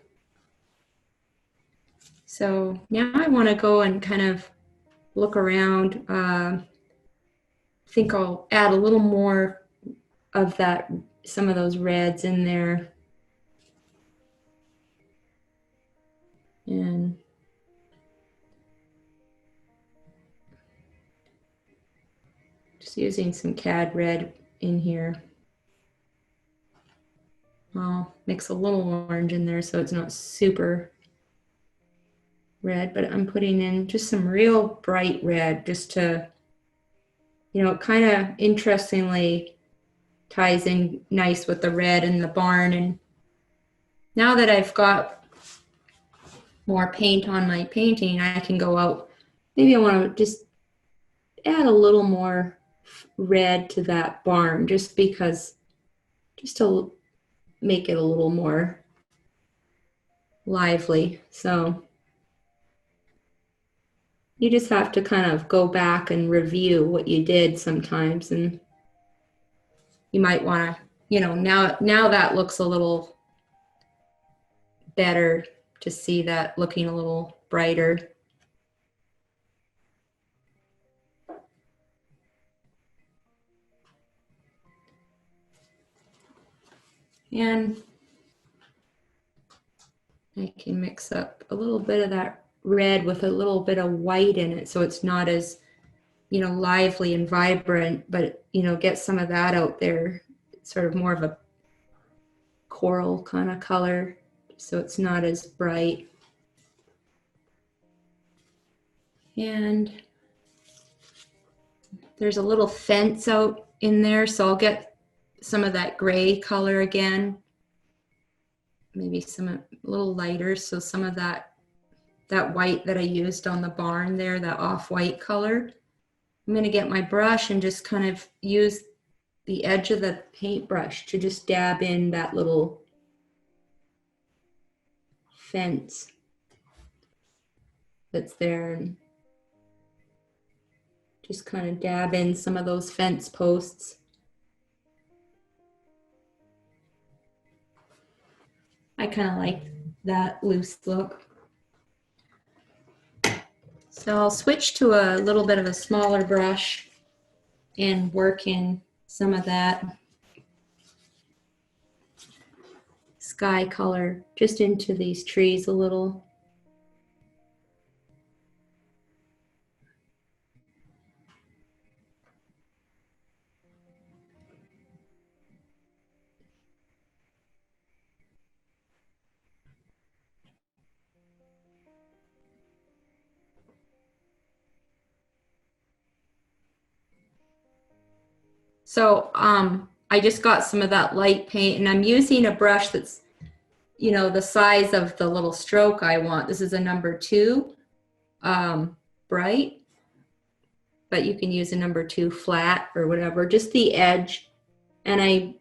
So now I want to go and kind of look around. I think I'll add a little more of that, some of those reds in there. And just using some cad red in here. I'll mix a little orange in there so it's not super red, but I'm putting in just some real bright red, just to, you know, it kind of interestingly ties in nice with the red in the barn. And now that I've got more paint on my painting, I can go out, maybe I want to just add a little more red to that barn, just because, just to make it a little more lively. So you just have to kind of go back and review what you did sometimes, and you might want to, you know, now that looks a little better, to see that looking a little brighter. And I can mix up a little bit of that red with a little bit of white in it, so it's not as, you know, lively and vibrant, but, you know, get some of that out there. It's sort of more of a coral kind of color, so it's not as bright. And there's a little fence out in there, so I'll get some of that gray color again, maybe some a little lighter, so some of that white that I used on the barn there, that off-white color. I'm going to get my brush and just kind of use the edge of the paintbrush to just dab in that little fence that's there, and just kind of dab in some of those fence posts. I kind of like that loose look. So I'll switch to a little bit of a smaller brush and work in some of that. sky color just into these trees a little. So I just got some of that light paint, and I'm using a brush that's, you know, the size of the little stroke I want. This is a number 2 bright, but you can use a number 2 flat or whatever, just the edge. And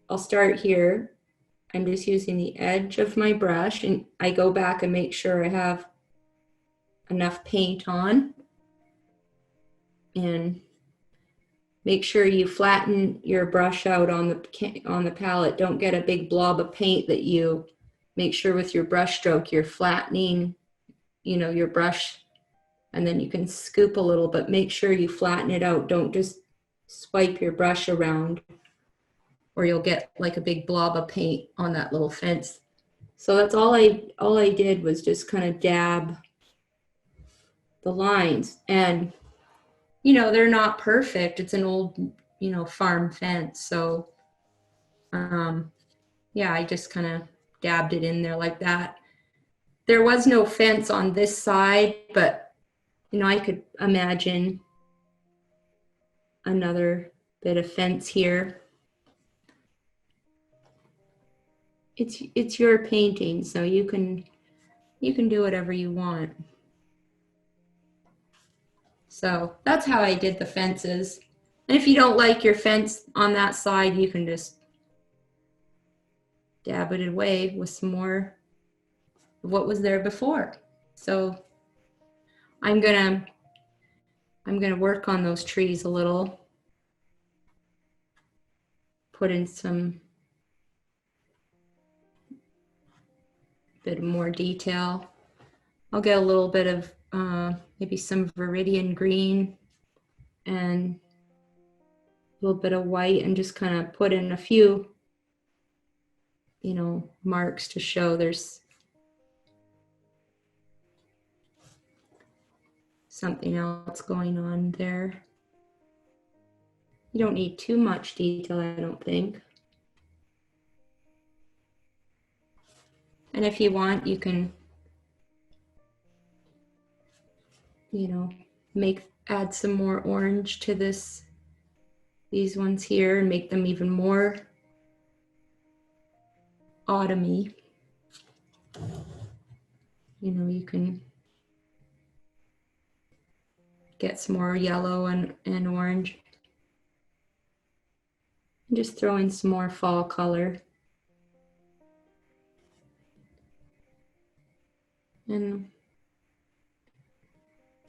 I'll start here. I'm just using the edge of my brush, and I go back and make sure I have enough paint on, and make sure you flatten your brush out on the palette. Don't get a big blob of paint that you make sure with your brush stroke you're flattening, you know, your brush, and then you can scoop a little, but make sure you flatten it out. Don't just swipe your brush around, or you'll get like a big blob of paint on that little fence. So that's all I did was just kind of dab the lines. And you know, they're not perfect. It's an old, you know, farm fence. So yeah, I just kind of dabbed it in there like that. There was no fence on this side, but you know, I could imagine another bit of fence here. It's your painting, so you can do whatever you want. So that's how I did the fences. And if you don't like your fence on that side, you can just dab it away with some more of what was there before. So I'm gonna work on those trees a little, put in some bit more detail. I'll get a little bit of maybe some viridian green and a little bit of white, and just kind of put in a few, you know, marks to show there's something else going on there. You don't need too much detail, I don't think. And if you want, you can, you know, add some more orange to these ones here, and make them even more autumny. You know, you can get some more yellow and orange. And just throw in some more fall color. And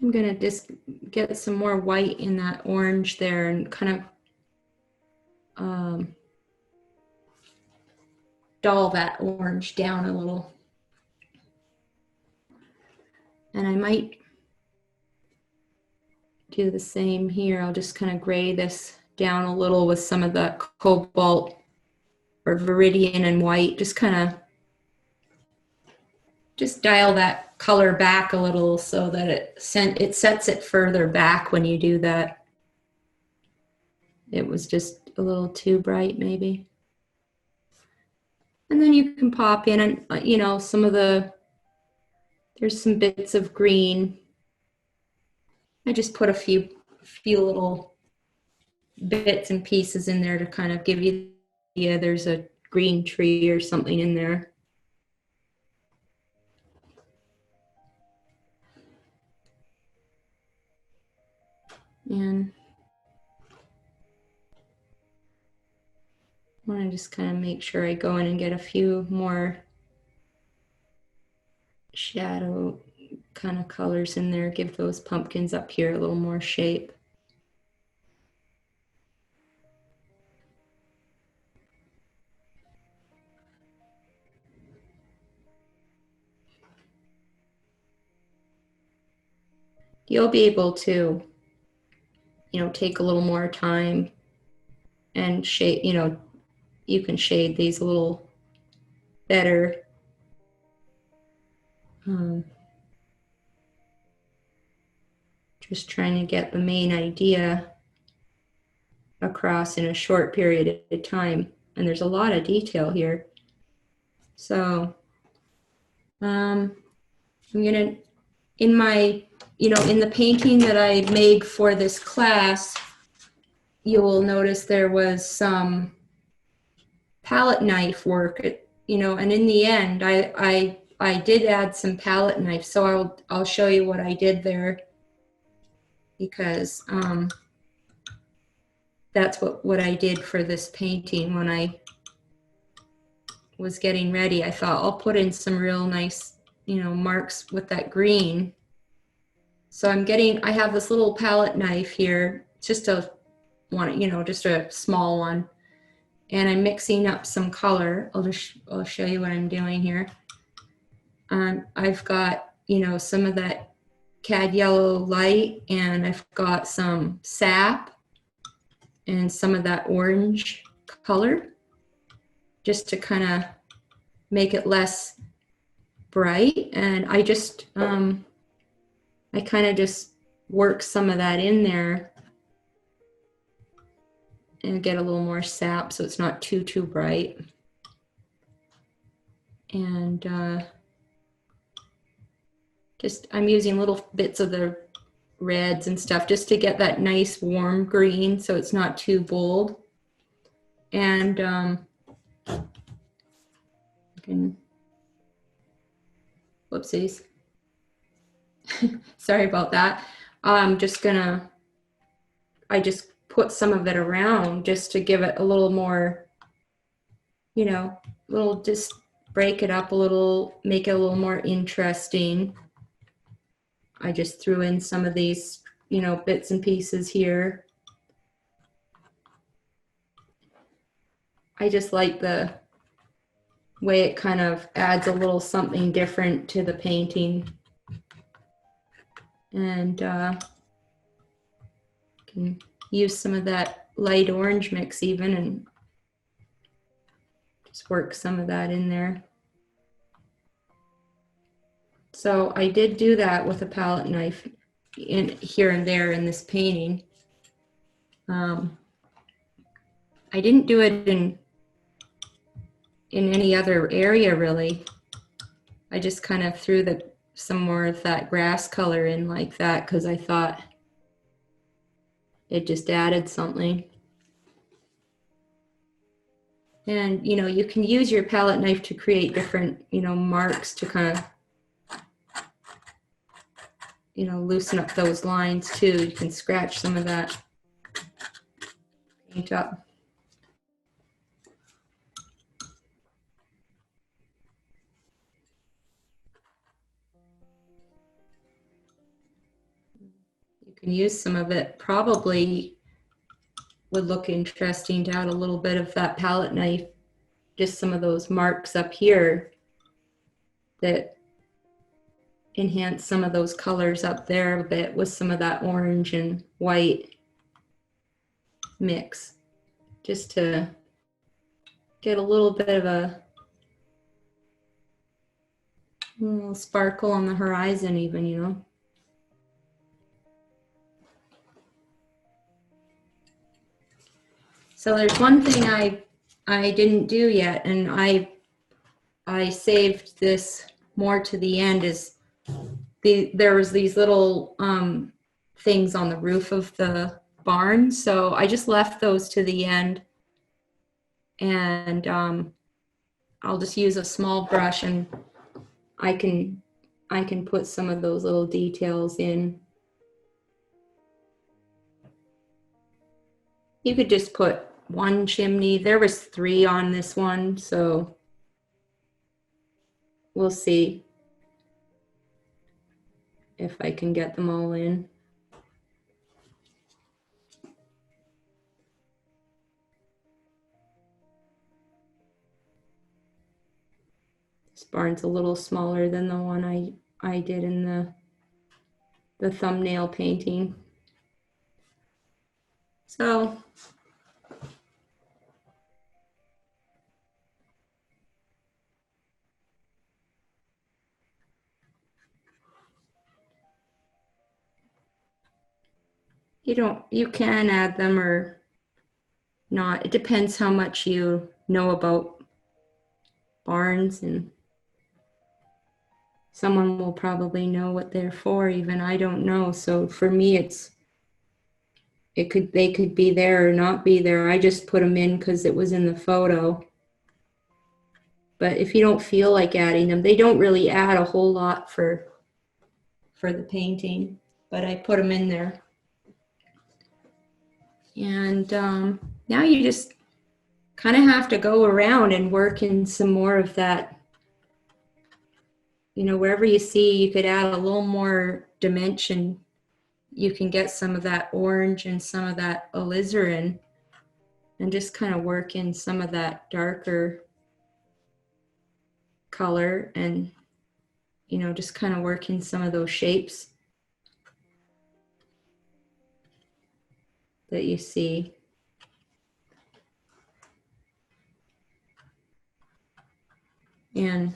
I'm gonna just get some more white in that orange there, and kind of dull that orange down a little. And I might do the same here. I'll just kind of gray this down a little with some of the cobalt or viridian and white. Just kind of dial that color back a little so that it sets it further back when you do that. It was just a little too bright maybe. And then you can pop in, and you know, there's some bits of green. I just put a few little bits and pieces in there to kind of give you, yeah, there's a green tree or something in there. And I want to just kind of make sure I go in and get a few more shadow kind of colors in there, give those pumpkins up here a little more shape. You'll be able to, you know, take a little more time and shade, you know, you can shade these a little better. Just trying to get the main idea across in a short period of time. And there's a lot of detail here. So I'm gonna, in my, in the painting that I made for this class, you will notice there was some palette knife work, and in the end, I did add some palette knife. So I'll show you what I did there, because that's what I did for this painting. When I was getting ready, I thought I'll put in some real nice, marks with that green. So I have this little palette knife here, just a small one. And I'm mixing up some color. I'll show you what I'm doing here. I've got, some of that cad yellow light, and I've got some sap and some of that orange color, just to kind of make it less bright. And I kind of just work some of that in there and get a little more sap so it's not too bright. And I'm using little bits of the reds and stuff just to get that nice warm green so it's not too bold. And whoopsies. Sorry about that. I just put some of it around just to give it a little more, just break it up a little, make it a little more interesting. I just threw in some of these, bits and pieces here. I just like the way it kind of adds a little something different to the painting. And can use some of that light orange mix even, and just work some of that in there. So I did do that with a palette knife here and there in this painting. I didn't do it in any other area really. I just kind of threw some more of that grass color in like that because I thought it just added something. And you can use your palette knife to create different marks to kind of loosen up those lines too. You can scratch some of that paint up. You can use some of it. Probably would look interesting to add a little bit of that palette knife, just some of those marks up here that enhance some of those colors up there a bit with some of that orange and white mix, just to get a little bit of a little sparkle on the horizon even, So there's one thing I didn't do yet, and I saved this more to the end, is there was these little things on the roof of the barn, so I just left those to the end, and I'll just use a small brush, and I can put some of those little details in. You could just put one chimney. There was 3 on this one, so we'll see if I can get them all in. This barn's a little smaller than the one I did in the thumbnail painting. So You can add them or not. It depends how much you know about barns, and someone will probably know what they're for, even I don't know. So for me, they could be there or not be there. I just put them in because it was in the photo. But if you don't feel like adding them, they don't really add a whole lot for the painting, but I put them in there. And now you just kind of have to go around and work in some more of that. You know, wherever you see you could add a little more dimension, you can get some of that orange and some of that alizarin and just kind of work in some of that darker color, and you know, just kind of work in some of those shapes that you see. And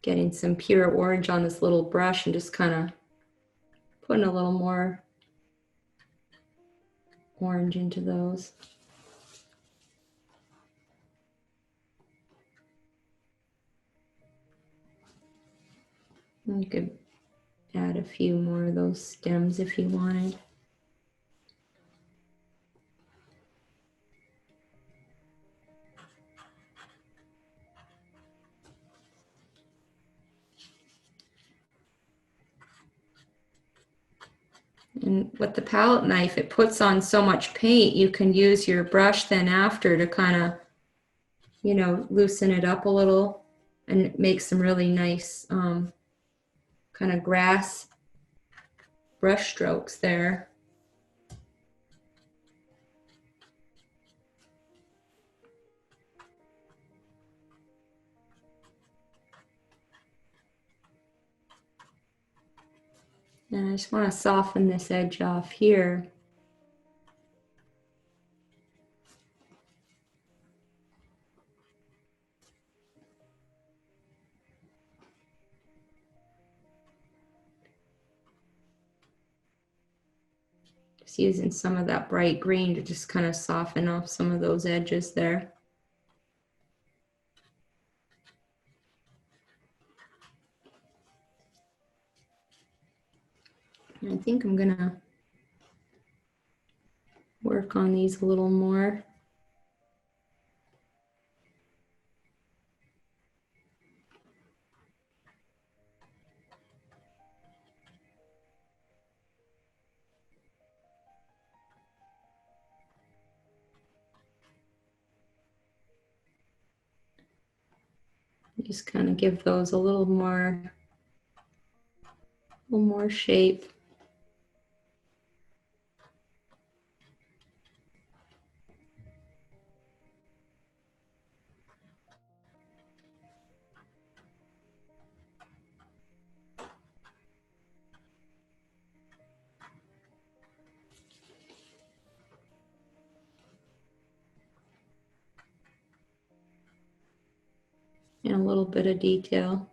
getting some pure orange on this little brush and just kind of putting a little more orange into those. You could add a few more of those stems if you wanted. And with the palette knife, it puts on so much paint, you can use your brush then after to kind of, you know, loosen it up a little and make some really nice kind of grass brush strokes there. And I just want to soften this edge off here. Just using some of that bright green to just kind of soften off some of those edges there. And I think I'm gonna work on these a little more. Just kind of give those a little more shape. And a little bit of detail.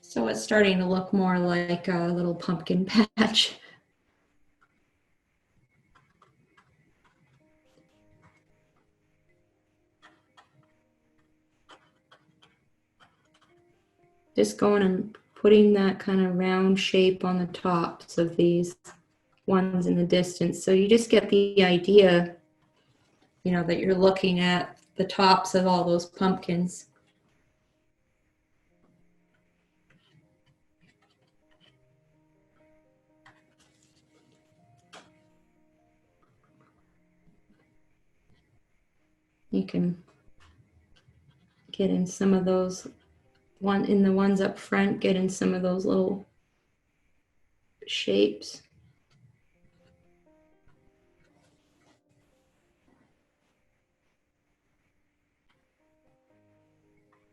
So it's starting to look more like a little pumpkin patch. Just going and putting that kind of round shape on the tops of these ones in the distance. So you just get the idea, you know, that you're looking at the tops of all those pumpkins. You can get in some of those in the ones up front, get in some of those little shapes.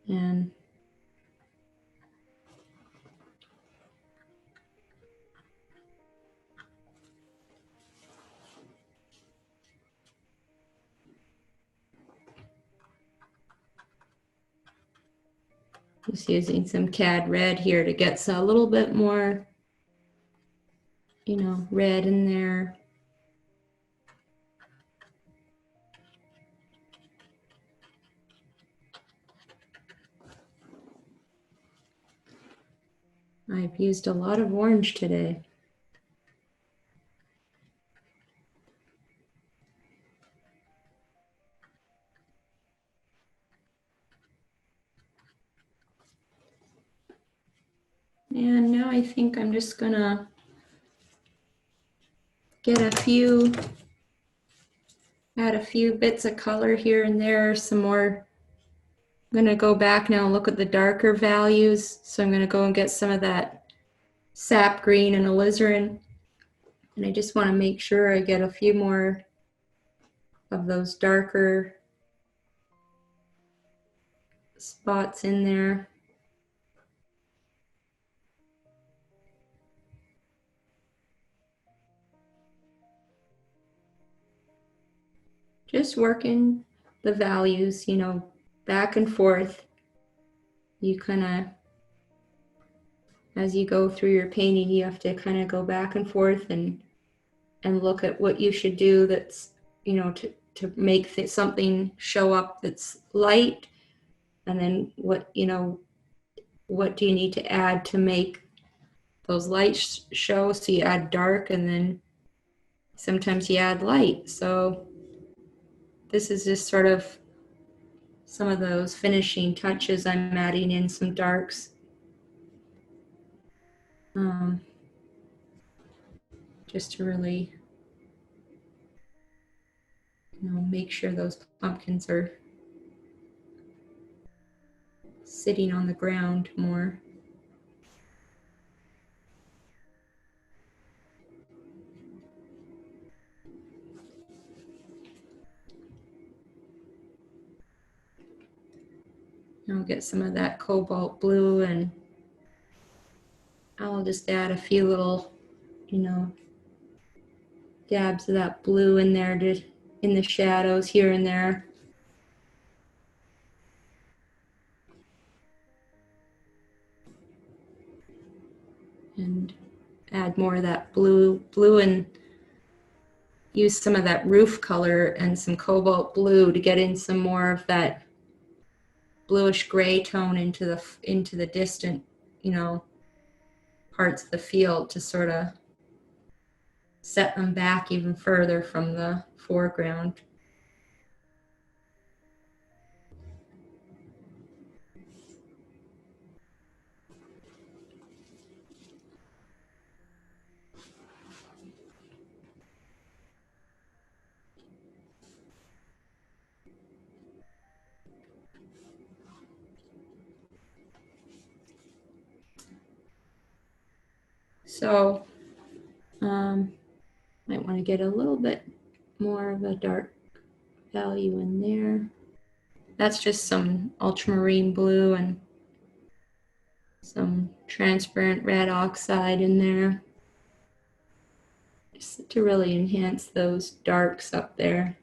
And just using some cad red here to get a little bit more, you know, red in there. I've used a lot of orange today. And now I think I'm just gonna get add a few bits of color here and there, some more. I'm gonna go back now and look at the darker values. So I'm gonna go and get some of that sap green and alizarin. And I just wanna make sure I get a few more of those darker spots in there. Just working the values, you know, back and forth. You kind of, as you go through your painting, you have to kind of go back and forth and look at what you should do that's, you know, to make something show up that's light, and then what, you know, what do you need to add to make those lights show. So you add dark, and then sometimes you add light. So this is just sort of some of those finishing touches. I'm adding in some darks. Just to really, you know, make sure those pumpkins are sitting on the ground more. I'll get some of that cobalt blue, and I'll just add a few little, you know, dabs of that blue in there in the shadows here and there. And add more of that blue, and use some of that roof color and some cobalt blue to get in some more of that bluish gray tone into the distant, you know, parts of the field, to sort of set them back even further from the foreground. So might want to get a little bit more of a dark value in there. That's just some ultramarine blue and some transparent red oxide in there, just to really enhance those darks up there.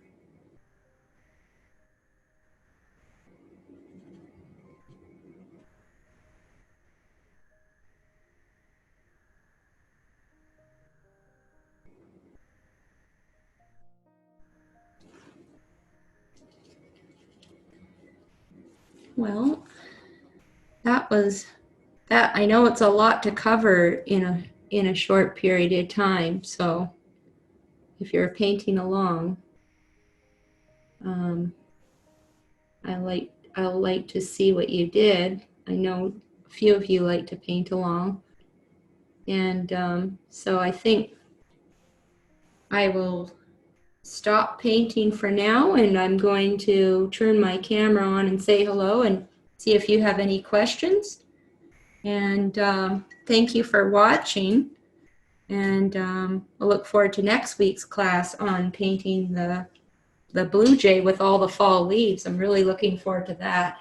Well, that was that. I know it's a lot to cover in a short period of time. So if you're painting along, I'll like to see what you did. I know a few of you like to paint along, and so I think I will stop painting for now, and I'm going to turn my camera on and say hello and see if you have any questions. And thank you for watching, and I look forward to next week's class on painting the blue jay with all the fall leaves. I'm really looking forward to that.